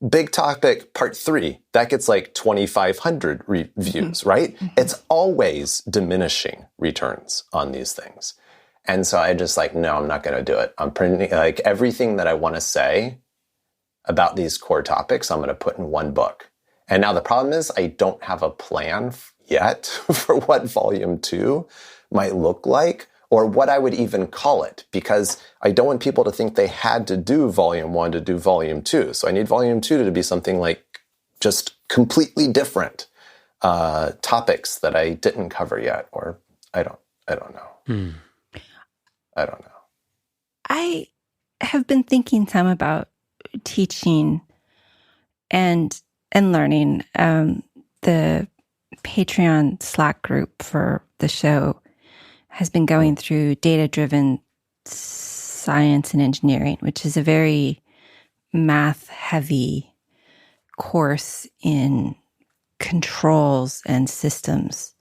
S3: Big topic part 3, that gets 2,500 views, right? Mm-hmm. It's always diminishing returns on these things. And so I just no, I'm not going to do it. I'm printing everything that I want to say about these core topics, I'm going to put in one book. And now the problem is I don't have a plan yet for what volume 2 might look like or what I would even call it, because I don't want people to think they had to do volume 1 to do volume 2. So I need volume 2 to be something like just completely different topics that I didn't cover yet, or I don't know. I don't know.
S1: I have been thinking some about teaching and learning. The Patreon Slack group for the show has been going through data-driven science and engineering, which is a very math-heavy course in controls and systems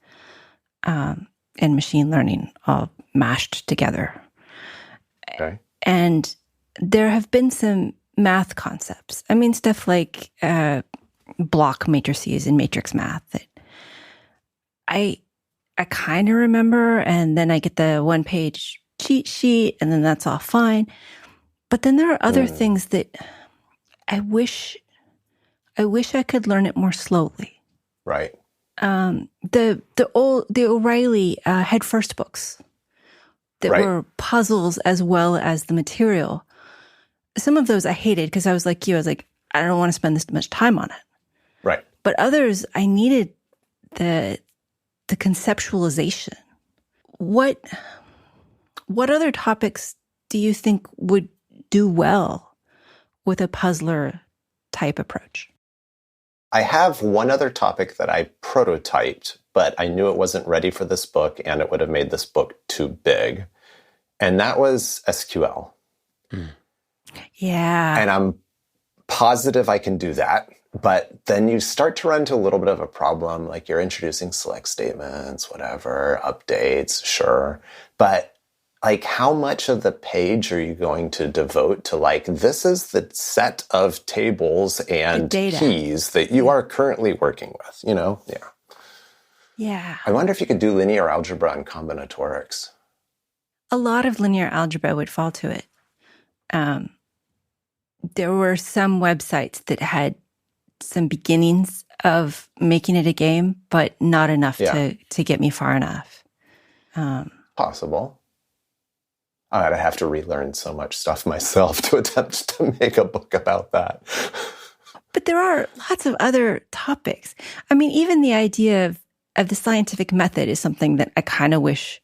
S1: and machine learning all mashed together.
S3: Okay.
S1: And there have been some math concepts. I mean, stuff like block matrices in matrix math that I kind of remember, and then I get the one-page cheat sheet, and then that's all fine. But then there are other things that I wish I could learn it more slowly.
S3: Right.
S1: The O'Reilly Head First books that were puzzles as well as the material. Some of those I hated because I was like you. I was like, I don't want to spend this much time on it.
S3: Right.
S1: But others, I needed the conceptualization. What other topics do you think would do well with a puzzler type approach?
S3: I have one other topic that I prototyped, but I knew it wasn't ready for this book and it would have made this book too big. And that was SQL.
S1: Yeah.
S3: And I'm positive I can do that. But then you start to run into a little bit of a problem, like you're introducing select statements, whatever, updates, sure. But like, how much of the page are you going to devote to like, this is the set of tables and keys that you are currently working with, you know? Yeah.
S1: Yeah.
S3: I wonder if you could do linear algebra and combinatorics.
S1: A lot of linear algebra would fall to it. There were some websites that had some beginnings of making it a game, but not enough to get me far enough.
S3: Possible. I'd have to relearn so much stuff myself to attempt to make a book about that.
S1: But there are lots of other topics. I mean, even the idea of the scientific method is something that I kind of wish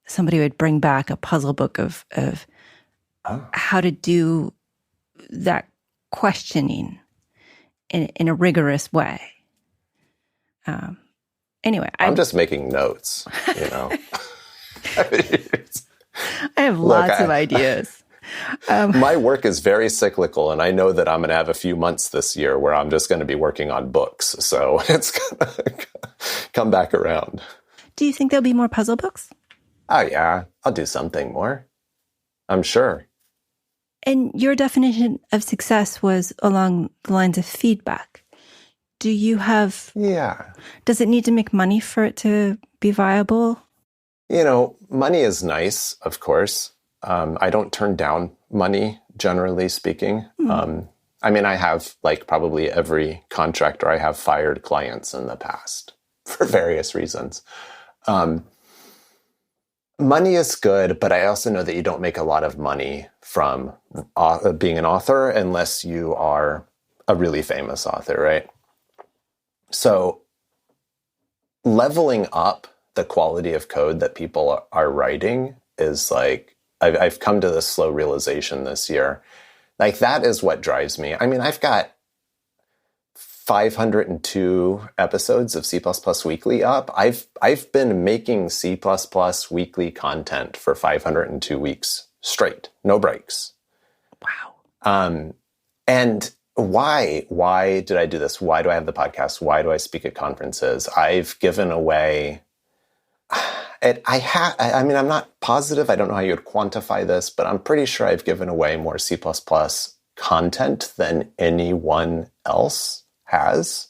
S1: somebody would bring back, a puzzle book of how to do that questioning in a rigorous way. Anyway,
S3: I'm just making notes, you know.
S1: I have lots of ideas.
S3: My work is very cyclical, and I know that I'm going to have a few months this year where I'm just going to be working on books. So it's going to come back around.
S1: Do you think there'll be more puzzle books?
S3: Oh, yeah. I'll do something more. I'm sure.
S1: And your definition of success was along the lines of feedback. Do you have...
S3: Yeah.
S1: Does it need to make money for it to be viable?
S3: You know, money is nice, of course. I don't turn down money, generally speaking. I mean, I have, like, probably every contractor I have fired clients in the past for various reasons. Money is good, but I also know that you don't make a lot of money from being an author unless you are a really famous author, right? So leveling up the quality of code that people are writing is like, I've come to this slow realization this year. Like, that is what drives me. I mean, I've got 502 episodes of C++ Weekly up. I've been making C++ weekly content for 502 weeks straight, no breaks.
S1: Wow.
S3: And why did I do this? Why do I have the podcast? Why do I speak at conferences? I've given away... I mean, I'm not positive. I don't know how you would quantify this, but I'm pretty sure I've given away more C++ content than anyone else has.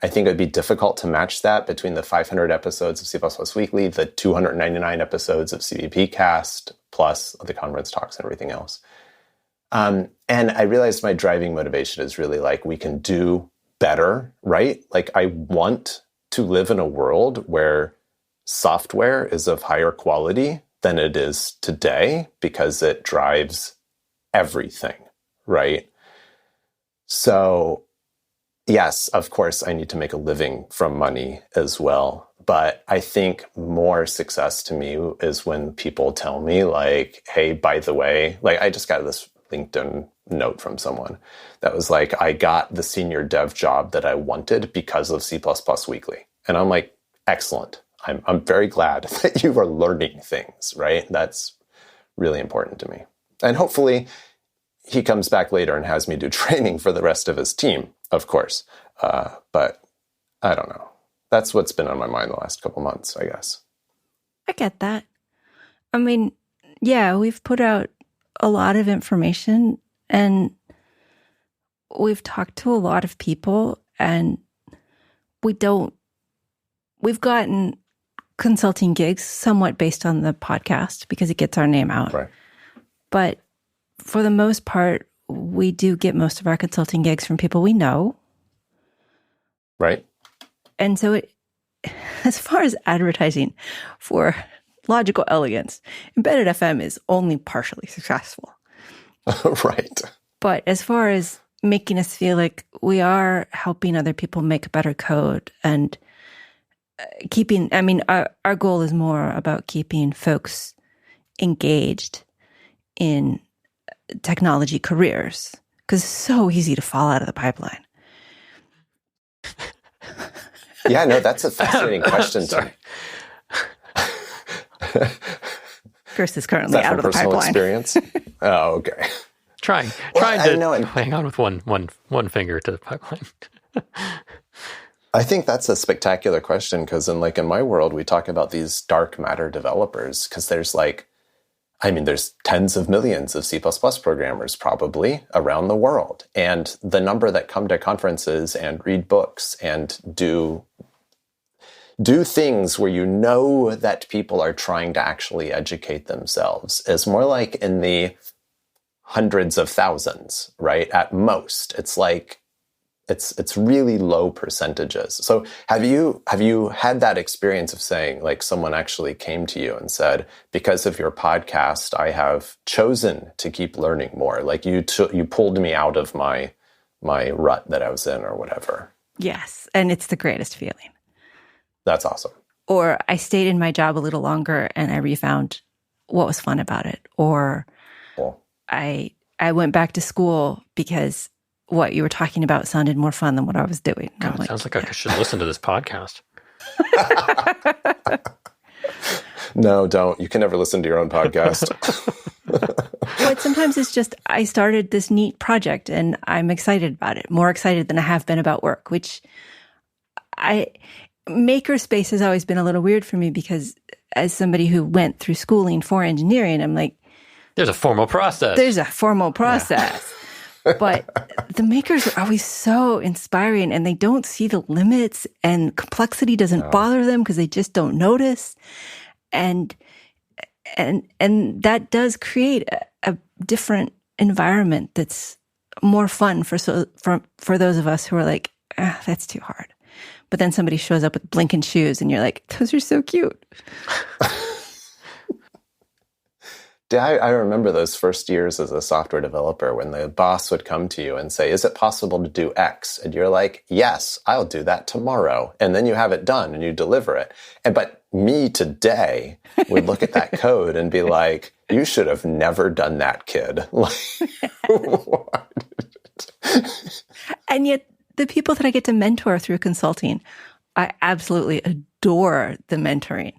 S3: I think it would be difficult to match that between the 500 episodes of C++ Weekly, the 299 episodes of CBP Cast, plus the conference talks and everything else. And I realized my driving motivation is really like, we can do better, right? Like, I want to live in a world where software is of higher quality than it is today because it drives everything, right? So yes, of course, I need to make a living from money as well. But I think more success to me is when people tell me like, hey, by the way, like I just got this LinkedIn note from someone that was like, I got the senior dev job that I wanted because of C++ Weekly. And I'm like, excellent. I'm very glad that you are learning things, right? That's really important to me. And hopefully he comes back later and has me do training for the rest of his team, of course. But I don't know. That's what's been on my mind the last couple months, I guess.
S1: I get that. I mean, yeah, we've put out a lot of information and we've talked to a lot of people, and we've gotten consulting gigs somewhat based on the podcast because it gets our name out.
S3: Right. But
S1: for the most part, we do get most of our consulting gigs from people we know.
S3: Right.
S1: And so as far as advertising for logical elegance, Embedded FM is only partially successful.
S3: Right.
S1: But as far as making us feel like we are helping other people make better code and our goal is more about keeping folks engaged in technology careers because it's so easy to fall out of the pipeline.
S3: Yeah, no, that's a fascinating question.
S1: Chris is currently out of the
S3: personal
S1: pipeline.
S3: Experience? Oh, okay.
S2: Trying to hang on with one finger to the pipeline.
S3: I think that's a spectacular question because in my world, we talk about these dark matter developers because there's tens of millions of C++ programmers probably around the world. And the number that come to conferences and read books and do things where you know that people are trying to actually educate themselves is more like in the hundreds of thousands, right? At most. It's like it's really low percentages. So have you had that experience of saying like someone actually came to you and said, because of your podcast, I have chosen to keep learning more. Like you pulled me out of my rut that I was in or whatever.
S1: Yes. And it's the greatest feeling.
S3: That's awesome.
S1: Or I stayed in my job a little longer and I refound what was fun about it. Or
S3: cool.
S1: I went back to school because what you were talking about sounded more fun than what I was doing.
S2: God, sounds like I should listen to this podcast.
S3: No, don't. You can never listen to your own podcast.
S1: But sometimes it's just, I started this neat project and I'm excited about it, more excited than I have been about work, which makerspace has always been a little weird for me because as somebody who went through schooling for engineering, I'm like,
S2: there's a formal process.
S1: Yeah. But the makers are always so inspiring and they don't see the limits and complexity doesn't bother them because they just don't notice. And that does create a different environment that's more fun for those of us who are like, that's too hard. But then somebody shows up with blinking shoes and you're like, those are so cute.
S3: I remember those first years as a software developer when the boss would come to you and say, is it possible to do X? And you're like, yes, I'll do that tomorrow. And then you have it done and you deliver it. But me today would look at that code and be like, you should have never done that, kid.
S1: And yet the people that I get to mentor through consulting, I absolutely adore the mentoring.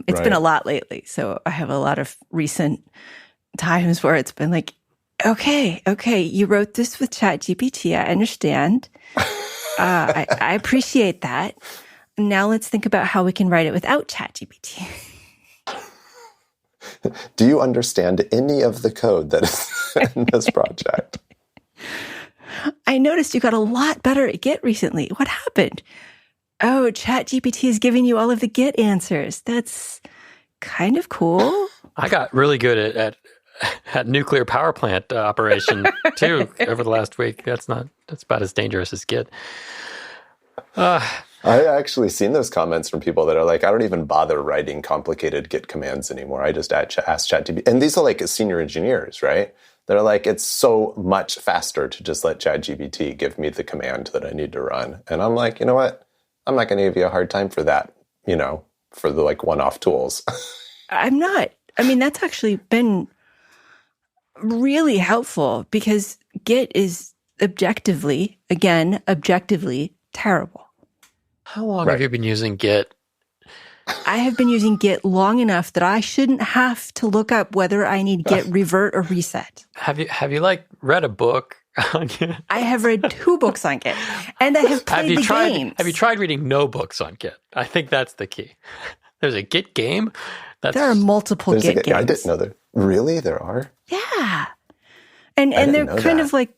S1: It's been a lot lately. So I have a lot of recent times where it's been like, okay, you wrote this with ChatGPT. I understand. I appreciate that. Now let's think about how we can write it without ChatGPT.
S3: Do you understand any of the code that is in this project?
S1: I noticed you got a lot better at Git recently. What happened? Oh, ChatGPT is giving you all of the Git answers. That's kind of cool.
S2: I got really good at nuclear power plant operation too over the last week. That's about as dangerous as Git.
S3: I actually seen those comments from people that are like, I don't even bother writing complicated Git commands anymore. I just ask ChatGPT. And these are like senior engineers, right? They're like, it's so much faster to just let ChatGPT give me the command that I need to run. And I'm like, you know what? I'm not going to give you a hard time for that, for the like one-off tools.
S1: I'm not. I mean, that's actually been really helpful because Git is objectively terrible.
S2: How long have you been using Git?
S1: I have been using Git long enough that I shouldn't have to look up whether I need Git revert or reset.
S2: Have you like read a book on Git?
S1: I have read 2 books on Git, and I have played games.
S2: Have you tried reading no books on Git? I think that's the key. There's a Git game.
S1: There are multiple Git games.
S3: I didn't know that. Really? There are?
S1: Yeah. And they're kind of like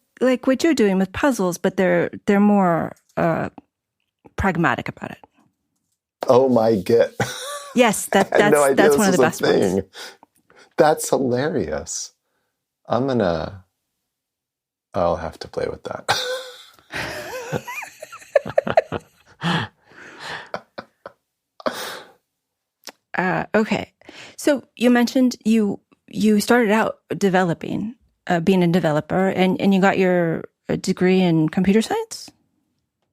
S1: what you're doing with puzzles, but they're more pragmatic about it.
S3: Oh my Git.
S1: Yes, that's one of the best ones.
S3: That's hilarious. I'll have to play with that.
S1: Okay. So you mentioned you started out developing, being a developer, and you got your degree in computer science?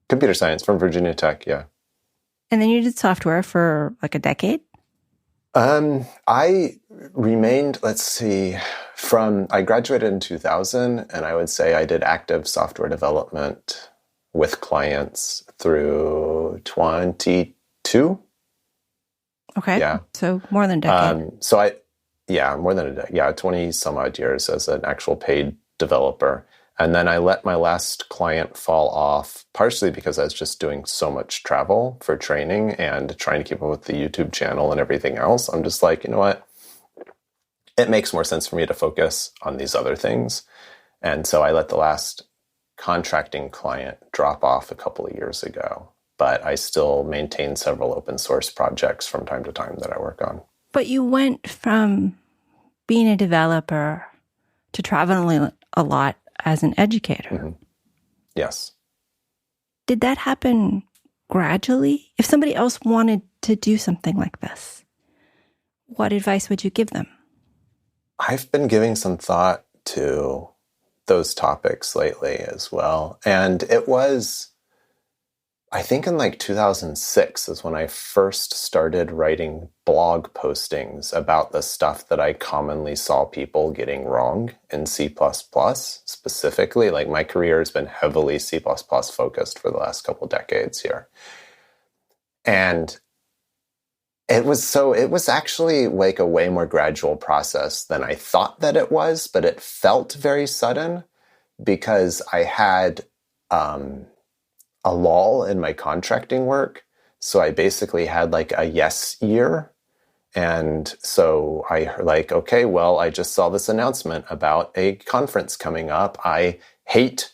S3: Computer science from Virginia Tech, yeah.
S1: And then you did software for like a decade?
S3: I remained, I graduated in 2000, and I would say I did active software development with clients through 22.
S1: Okay.
S3: Yeah.
S1: So more than a decade.
S3: More than a decade. Yeah, 20 some odd years as an actual paid developer. And then I let my last client fall off, partially because I was just doing so much travel for training and trying to keep up with the YouTube channel and everything else. I'm just like, you know what? It makes more sense for me to focus on these other things. And so I let the last contracting client drop off a couple of years ago. But I still maintain several open source projects from time to time that I work on.
S1: But you went from being a developer to traveling a lot as an educator.
S3: Mm-hmm. Yes.
S1: Did that happen gradually? If somebody else wanted to do something like this, what advice would you give them?
S3: I've been giving some thought to those topics lately as well. And it was, I think in like 2006 is when I first started writing blog postings about the stuff that I commonly saw people getting wrong in C++ specifically. Like my career has been heavily C++ focused for the last couple decades here. And it was actually like a way more gradual process than I thought that it was, but it felt very sudden because I had a lull in my contracting work. So I basically had like a yes year. And so I like, okay, well, I just saw this announcement about a conference coming up. I hate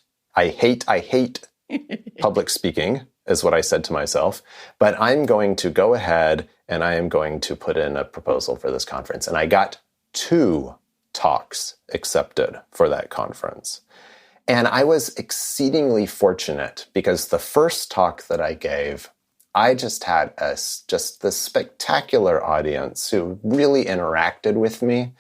S3: public speaking is what I said to myself, but I'm going to go ahead and I am going to put in a proposal for this conference. And I got 2 talks accepted for that conference. And I was exceedingly fortunate because the first talk that I gave, I just had just this spectacular audience who really interacted with me.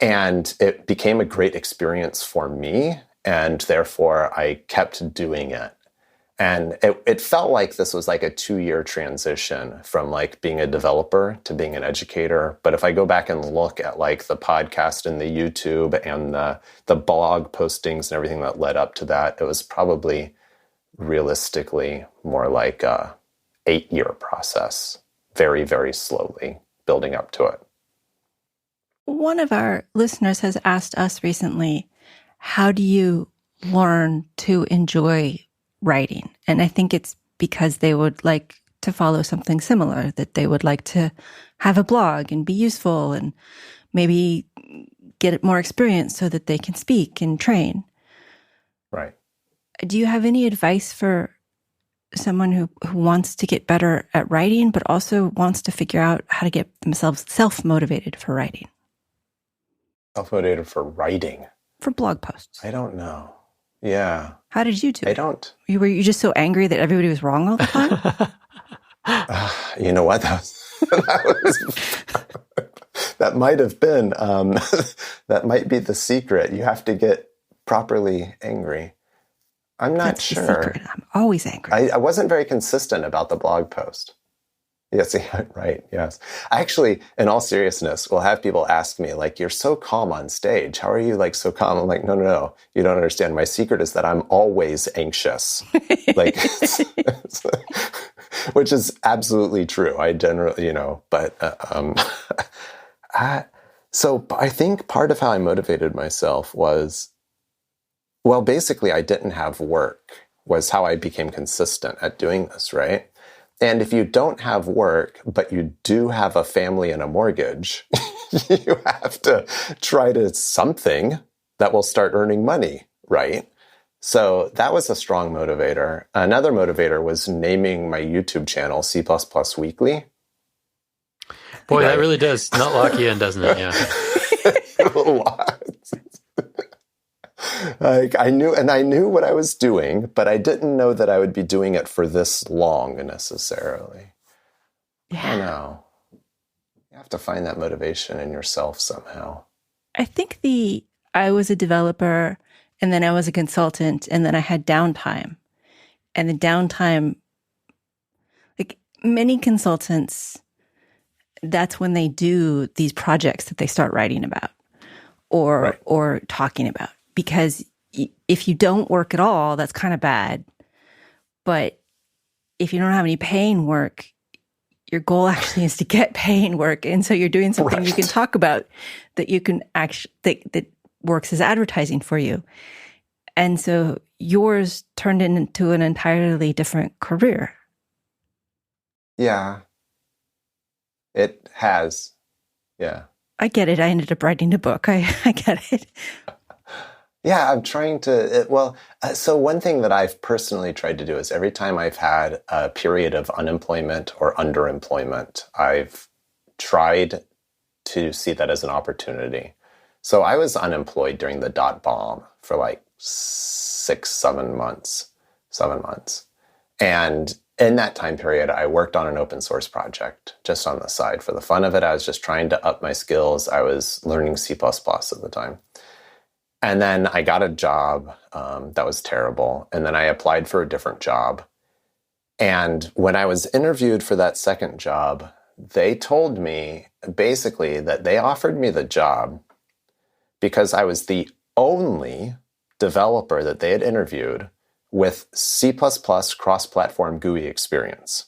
S3: And it became a great experience for me. And therefore, I kept doing it. And it felt like this was like a 2-year transition from like being a developer to being an educator. But if I go back and look at like the podcast and the YouTube and the blog postings and everything that led up to that, it was probably realistically more like a 8-year process, very, very slowly building up to it.
S1: One of our listeners has asked us recently, how do you learn to enjoy writing? And I think it's because they would like to follow something similar, that they would like to have a blog and be useful and maybe get more experience so that they can speak and train.
S3: Right.
S1: Do you have any advice for someone who wants to get better at writing, but also wants to figure out how to get themselves self-motivated for writing?
S3: Self-motivated for writing?
S1: For blog posts.
S3: I don't know. Yeah.
S1: How did you do
S3: I
S1: it?
S3: don't.
S1: Were you just so angry that everybody was wrong all the time?
S3: You know what? That might have been, that might be the secret. You have to get properly angry. I'm not
S1: That's
S3: sure.
S1: the secret. I'm always angry.
S3: I wasn't very consistent about the blog post. Yes, yeah, right. Yes. I actually, in all seriousness, will have people ask me, like, you're so calm on stage. How are you like so calm? I'm like, no. You don't understand. My secret is that I'm always anxious. Like, which is absolutely true. I generally, but, so I think part of how I motivated myself was, well, basically I didn't have work was how I became consistent at doing this, right? And if you don't have work, but you do have a family and a mortgage, you have to try to something that will start earning money, right? So that was a strong motivator. Another motivator was naming my YouTube channel C++ Weekly.
S2: Boy, that really does not lock you in, doesn't it? Yeah.
S3: A lot. Like I knew what I was doing, but I didn't know that I would be doing it for this long necessarily.
S1: Yeah.
S3: I don't know. You have to find that motivation in yourself somehow.
S1: I think I was a developer, and then I was a consultant, and then I had downtime. And the downtime, like many consultants, that's when they do these projects that they start writing about or talking about. Because if you don't work at all, that's kind of bad. But if you don't have any paying work, your goal actually is to get paying work. And so you're doing something you can talk about that you can actually, that works as advertising for you. And so yours turned into an entirely different career.
S3: Yeah. It has. Yeah.
S1: I get it. I ended up writing a book. I get it.
S3: Yeah, I'm trying to, so one thing that I've personally tried to do is every time I've had a period of unemployment or underemployment, I've tried to see that as an opportunity. So I was unemployed during the dot bomb for like 7 months. And in that time period, I worked on an open source project just on the side. For the fun of it, I was just trying to up my skills. I was learning C++ at the time. And then I got a job that was terrible. And then I applied for a different job. And when I was interviewed for that second job, they told me basically that they offered me the job because I was the only developer that they had interviewed with C++ cross-platform GUI experience.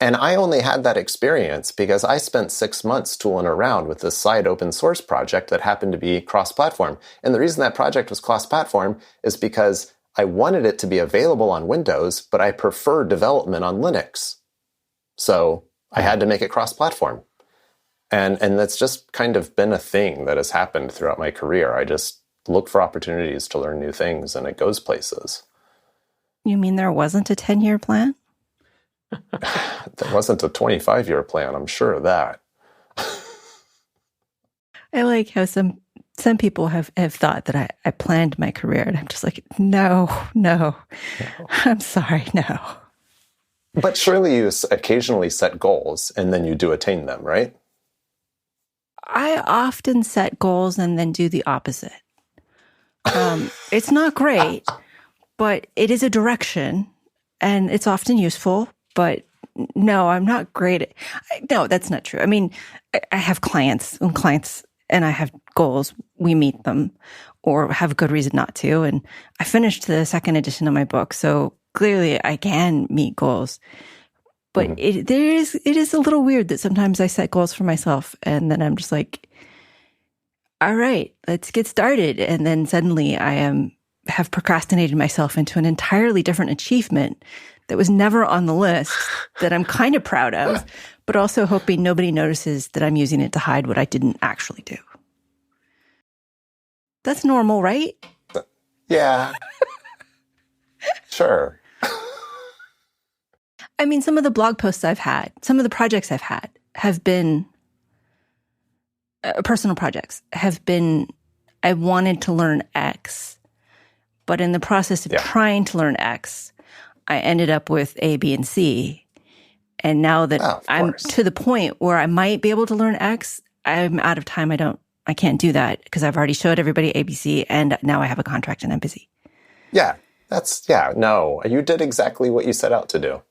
S3: And I only had that experience because I spent 6 months tooling around with this side open source project that happened to be cross-platform. And the reason that project was cross-platform is because I wanted it to be available on Windows, but I prefer development on Linux. So I had to make it cross-platform. And that's just kind of been a thing that has happened throughout my career. I just look for opportunities to learn new things, and it goes places.
S1: You mean there wasn't a 10-year plan?
S3: There wasn't a 25-year plan, I'm sure of that.
S1: I like how some people have thought that I planned my career, and I'm just like, no. I'm sorry, no.
S3: But surely you occasionally set goals, and then you do attain them, right?
S1: I often set goals and then do the opposite. It's not great, but it is a direction, and it's often useful. But no, I'm not great. No, that's not true. I mean, I have clients, and I have goals. We meet them or have a good reason not to. And I finished the second edition of my book, so clearly I can meet goals. But it is a little weird that sometimes I set goals for myself, and then I'm just like, all right, let's get started. And then suddenly I have procrastinated myself into an entirely different achievement that was never on the list that I'm kind of proud of, but also hoping nobody notices that I'm using it to hide what I didn't actually do. That's normal, right?
S3: Yeah. Sure.
S1: I mean, some of the blog posts I've had, some of the projects I've had have been personal projects, have been, I wanted to learn X, But in the process of trying to learn X, I ended up with A, B, and C. And now that I'm to the point where I might be able to learn X, I'm out of time. I can't do that because I've already showed everybody ABC and now I have a contract and I'm busy.
S3: Yeah, no, you did exactly what you set out to do.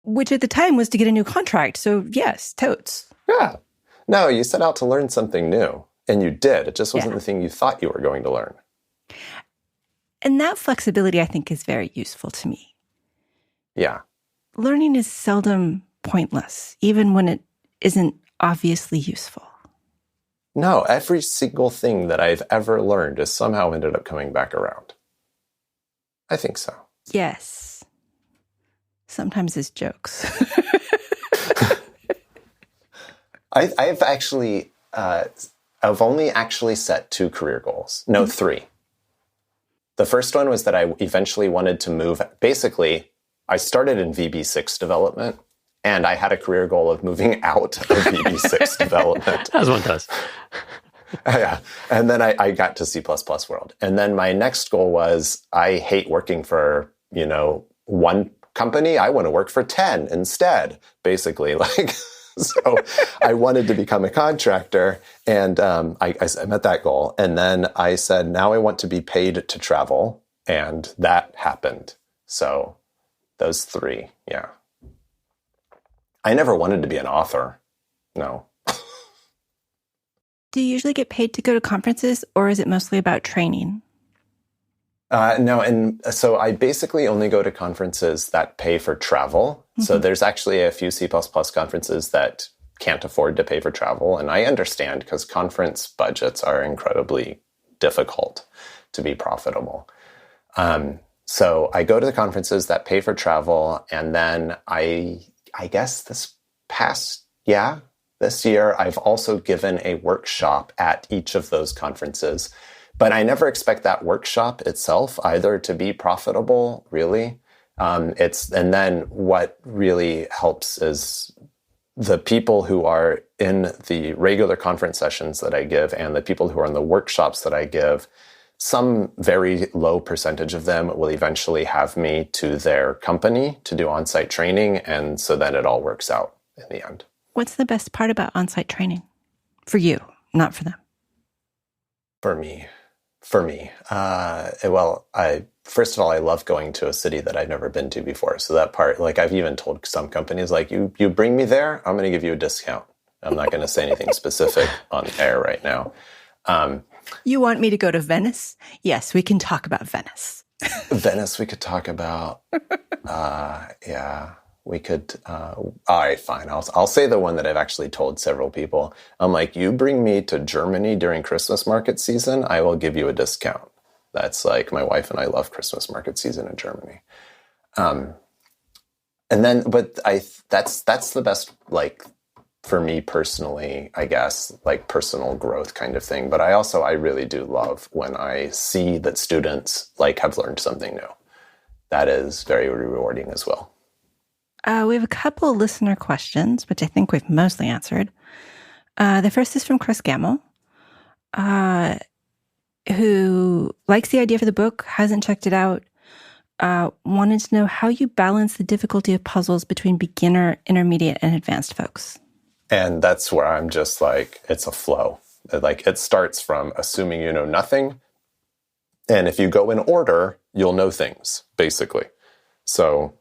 S1: Which at the time was to get a new contract. So yes, totes.
S3: Yeah. No, you set out to learn something new and you did. It just wasn't the thing you thought you were going to learn.
S1: And that flexibility, I think, is very useful to me.
S3: Yeah.
S1: Learning is seldom pointless, even when it isn't obviously useful.
S3: No, every single thing that I've ever learned has somehow ended up coming back around. I think so.
S1: Yes. Sometimes it's jokes.
S3: I've actually, I've only actually set 2 career goals. No, 3. The first one was that I eventually wanted to move. Basically, I started in VB6 development, and I had a career goal of moving out of VB6 development.
S2: As one does.
S3: Yeah. And then I got to C++ world. And then my next goal was I hate working for, one company. I want to work for 10 instead, basically. So I wanted to become a contractor, and I met that goal. And then I said, now I want to be paid to travel, and that happened. So those 3, yeah. I never wanted to be an author. No.
S1: Do you usually get paid to go to conferences, or is it mostly about training?
S3: No, and so I basically only go to conferences that pay for travel. Mm-hmm. So there's actually a few C++ conferences that can't afford to pay for travel. And I understand because conference budgets are incredibly difficult to be profitable. So I go to the conferences that pay for travel. And then I guess this year, I've also given a workshop at each of those conferences. But I never expect that workshop itself either to be profitable, really. And then what really helps is the people who are in the regular conference sessions that I give and the people who are in the workshops that I give, some very low percentage of them will eventually have me to their company to do on-site training. And so then it all works out in the end.
S1: What's the best part about on-site training? For you, not for them.
S3: For me. First of all, I love going to a city that I've never been to before. So that part, I've even told some companies, you bring me there, I'm going to give you a discount. I'm not going to say anything specific on air right now.
S1: You want me to go to Venice? Yes, we can talk about Venice.
S3: Venice, we could talk about. We could. All right, fine. I'll say the one that I've actually told several people. I'm like, you bring me to Germany during Christmas market season, I will give you a discount. That's my wife and I love Christmas market season in Germany. That's the best, for me personally, I guess, personal growth kind of thing. But I really do love when I see that students have learned something new. That is very rewarding as well.
S1: We have a couple listener questions, which I think we've mostly answered. The first is from Chris Gamble, who likes the idea for the book, hasn't checked it out, wanted to know how you balance the difficulty of puzzles between beginner, intermediate, and advanced folks.
S3: And that's where I'm just it's a flow. It starts from assuming you know nothing. And if you go in order, you'll know things, basically. So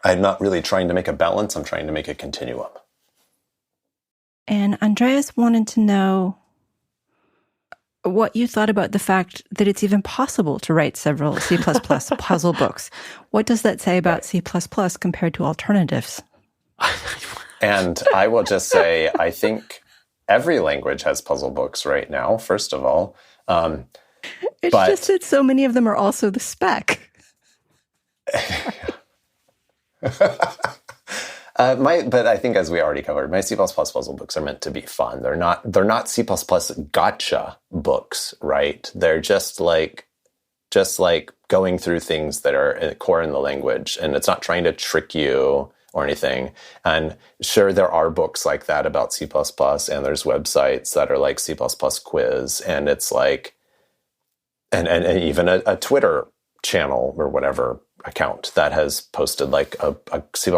S3: I'm not really trying to make a balance. I'm trying to make a continuum.
S1: And Andreas wanted to know what you thought about the fact that it's even possible to write several C++ puzzle books. What does that say about C++ compared to alternatives?
S3: And I will just say, I think every language has puzzle books right now, first of all.
S1: It's just that so many of them are also the spec.
S3: But I think, as we already covered, my C++ puzzle books are meant to be fun. They're not C++ gotcha books, right? They're just going through things that are core in the language, and it's not trying to trick you or anything. And sure, there are books like that about C++, and there's websites that are like C++ quiz, and it's and even a Twitter channel or whatever account that has posted like a C++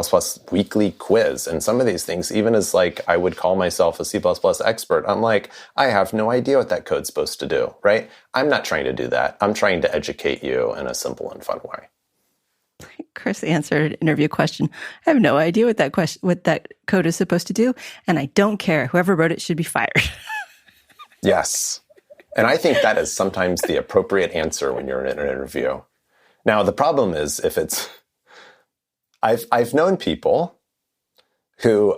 S3: weekly quiz. And some of these things, even as like I would call myself a C++ expert, I'm like, I have no idea what that code's supposed to do, right? I'm not trying to do that. I'm trying to educate you in a simple and fun way.
S1: Chris answered an interview question. I have no idea what that code is supposed to do, and I don't care. Whoever wrote it should be fired.
S3: Yes. And I think that is sometimes the appropriate answer when you're in an interview. Now, the problem is if it's, I've known people who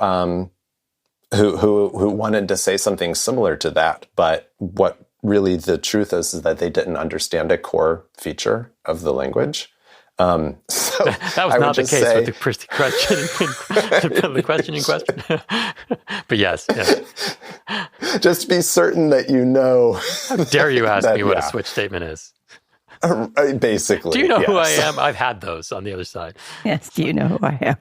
S3: wanted to say something similar to that, but what really the truth is that they didn't understand a core feature of the language. So
S2: that was not the case with the question. The question in question. But yes.
S3: Just be certain that you know.
S2: How dare you ask me what a switch statement is?
S3: Basically.
S2: Do you know who I am? I've had those on the other side.
S1: Yes. Do you know who I am?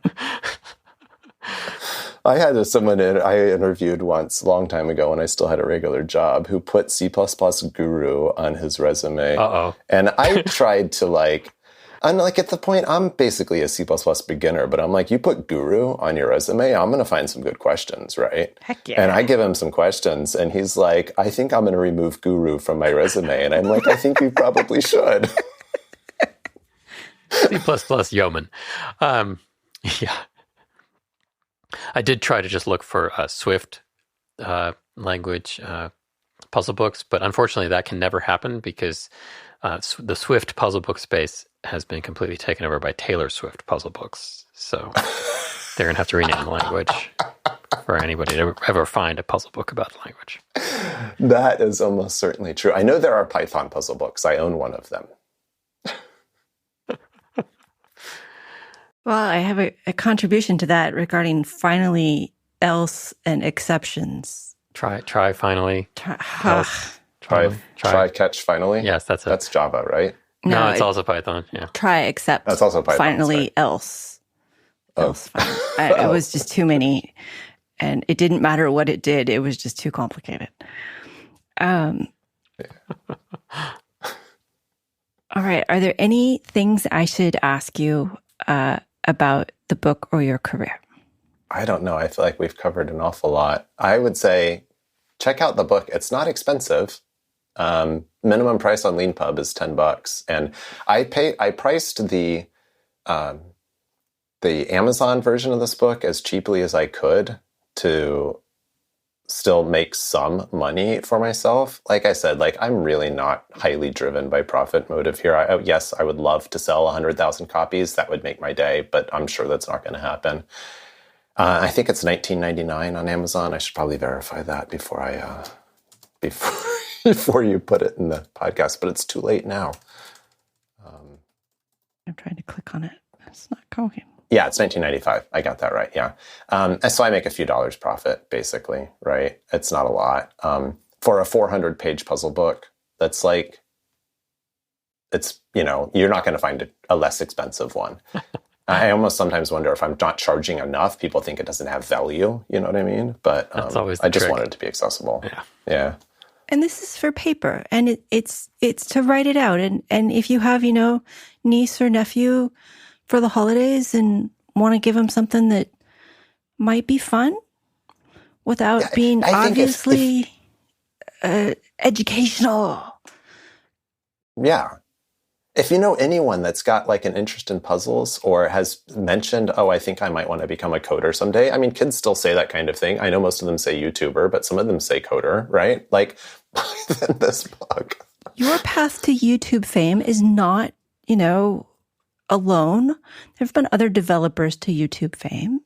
S3: I had someone I interviewed once, a long time ago, when I still had a regular job, who put C++ guru on his resume.
S2: Uh-oh.
S3: And I tried to I'm like at the point, I'm basically a C++ beginner, but I'm like, you put guru on your resume, I'm going to find some good questions, right?
S1: Heck yeah.
S3: And I give him some questions, and he's like, I think I'm going to remove guru from my resume. And I'm like, I think you probably should.
S2: C++ yeoman. Yeah. I did try to just look for Swift language puzzle books, but unfortunately that can never happen because the Swift puzzle book space has been completely taken over by Taylor Swift puzzle books. So they're going to have to rename the language for anybody to ever find a puzzle book about the language.
S3: That is almost certainly true. I know there are Python puzzle books. I own one of them.
S1: Well, I have a contribution to that regarding finally, else, and exceptions.
S2: Try finally.
S3: Try catch finally.
S2: Yes, that's it.
S3: That's Java, right?
S2: No, it's also Python. Yeah.
S1: Try except.
S3: That's also Python.
S1: Finally,
S3: right.
S1: Else. Else. It was just too many, and it didn't matter what it did. It was just too complicated. All right. Are there any things I should ask you about the book or your career?
S3: I don't know. I feel like we've covered an awful lot. I would say check out the book. It's not expensive. Minimum price on LeanPub is $10, and I priced the Amazon version of this book as cheaply as I could to still make some money for myself. Like I said, I'm really not highly driven by profit motive here. Yes, I would love to sell 100,000 copies. That would make my day, but I'm sure that's not going to happen. I think it's $19.99 on Amazon. I should probably verify that before you put it in the podcast, but it's too late now.
S1: I'm trying to click on it. It's not going.
S3: Yeah, it's $19.95. I got that right. Yeah. So I make a few dollars profit, basically, right? It's not a lot. For a 400-page puzzle book, that's you're not going to find a less expensive one. I almost sometimes wonder if I'm not charging enough. People think it doesn't have value. You know what I mean? But
S2: that's always the
S3: I just
S2: trick.
S3: want it to be accessible. Yeah.
S1: And this is for paper, and it's to write it out. And if you have, niece or nephew for the holidays and want to give them something that might be fun without being obviously educational.
S3: Yeah. If you know anyone that's got an interest in puzzles or has mentioned, I think I might want to become a coder someday. I mean, kids still say that kind of thing. I know most of them say YouTuber, but some of them say coder, right? Buy this book.
S1: Your path to YouTube fame is not, alone. There have been other developers to YouTube fame.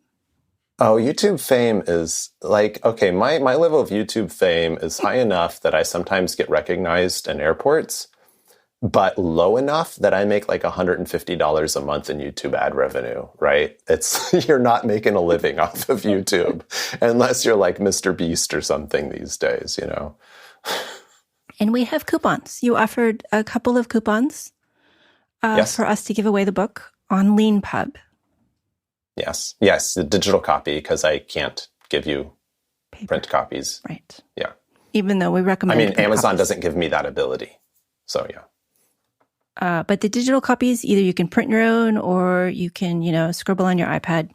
S3: Oh, YouTube fame is my level of YouTube fame is high enough that I sometimes get recognized in airports, but low enough that I make $150 a month in YouTube ad revenue, right? You're not making a living off of YouTube unless you're like Mr. Beast or something these days,
S1: And we have coupons. You offered a couple of coupons for us to give away the book on LeanPub.
S3: Yes, the digital copy, because I can't give you print copies.
S1: Right.
S3: Yeah.
S1: Even though we recommend
S3: Amazon
S1: copies.
S3: doesn't give me that ability. So, yeah.
S1: But the digital copies, either you can print your own or you can, scribble on your iPad.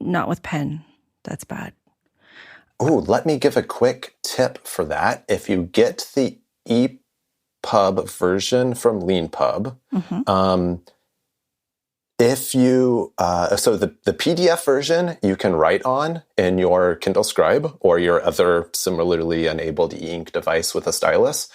S1: Not with pen. That's bad.
S3: Oh, let me give a quick tip for that. If you get the EPUB version from LeanPub, if you, so the PDF version you can write on in your Kindle Scribe or your other similarly enabled e-ink device with a stylus.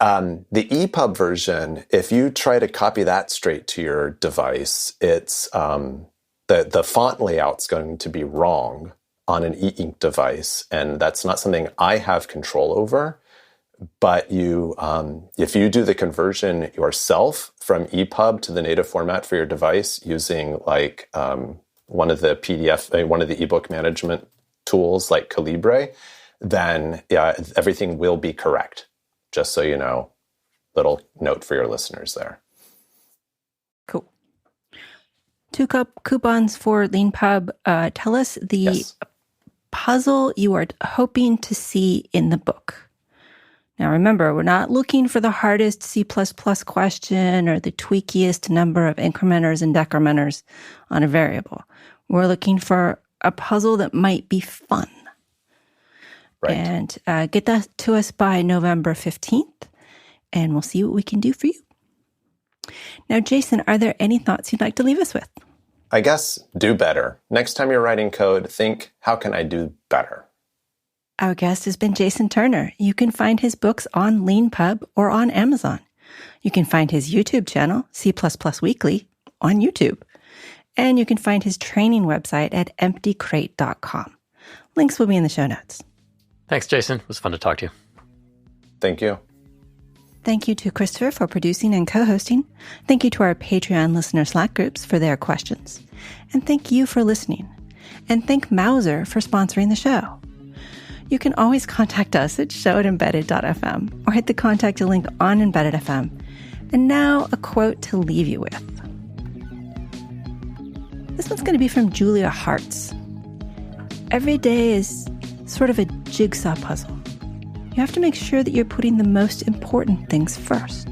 S3: The EPUB version, if you try to copy that straight to your device, it's the font layout's going to be wrong on an e-ink device, and that's not something I have control over. But if you do the conversion yourself from EPUB to the native format for your device using like one of the ebook management tools like Calibre, then everything will be correct. Just so you know, little note for your listeners there.
S1: Cool. 2 coupons for LeanPub. Tell us the puzzle you are hoping to see in the book. Now, remember, we're not looking for the hardest C++ question or the tweakiest number of incrementers and decrementers on a variable. We're looking for a puzzle that might be fun.
S3: Right.
S1: And get that to us by November 15th, and we'll see what we can do for you. Now, Jason, are there any thoughts you'd like to leave us with?
S3: I guess do better. Next time you're writing code, think, how can I do better?
S1: Our guest has been Jason Turner. You can find his books on LeanPub or on Amazon. You can find his YouTube channel, C++ Weekly, on YouTube. And you can find his training website at emptycrate.com. Links will be in the show notes.
S2: Thanks, Jason. It was fun to talk to you.
S3: Thank you.
S1: Thank you to Christopher for producing and co-hosting. Thank you to our Patreon listener Slack groups for their questions. And thank you for listening. And thank Mouser for sponsoring the show. You can always contact us at show@embedded.fm or hit the contact link on Embedded FM. And now a quote to leave you with. This one's going to be from Julia Hartz. Every day is sort of a jigsaw puzzle. You have to make sure that you're putting the most important things first.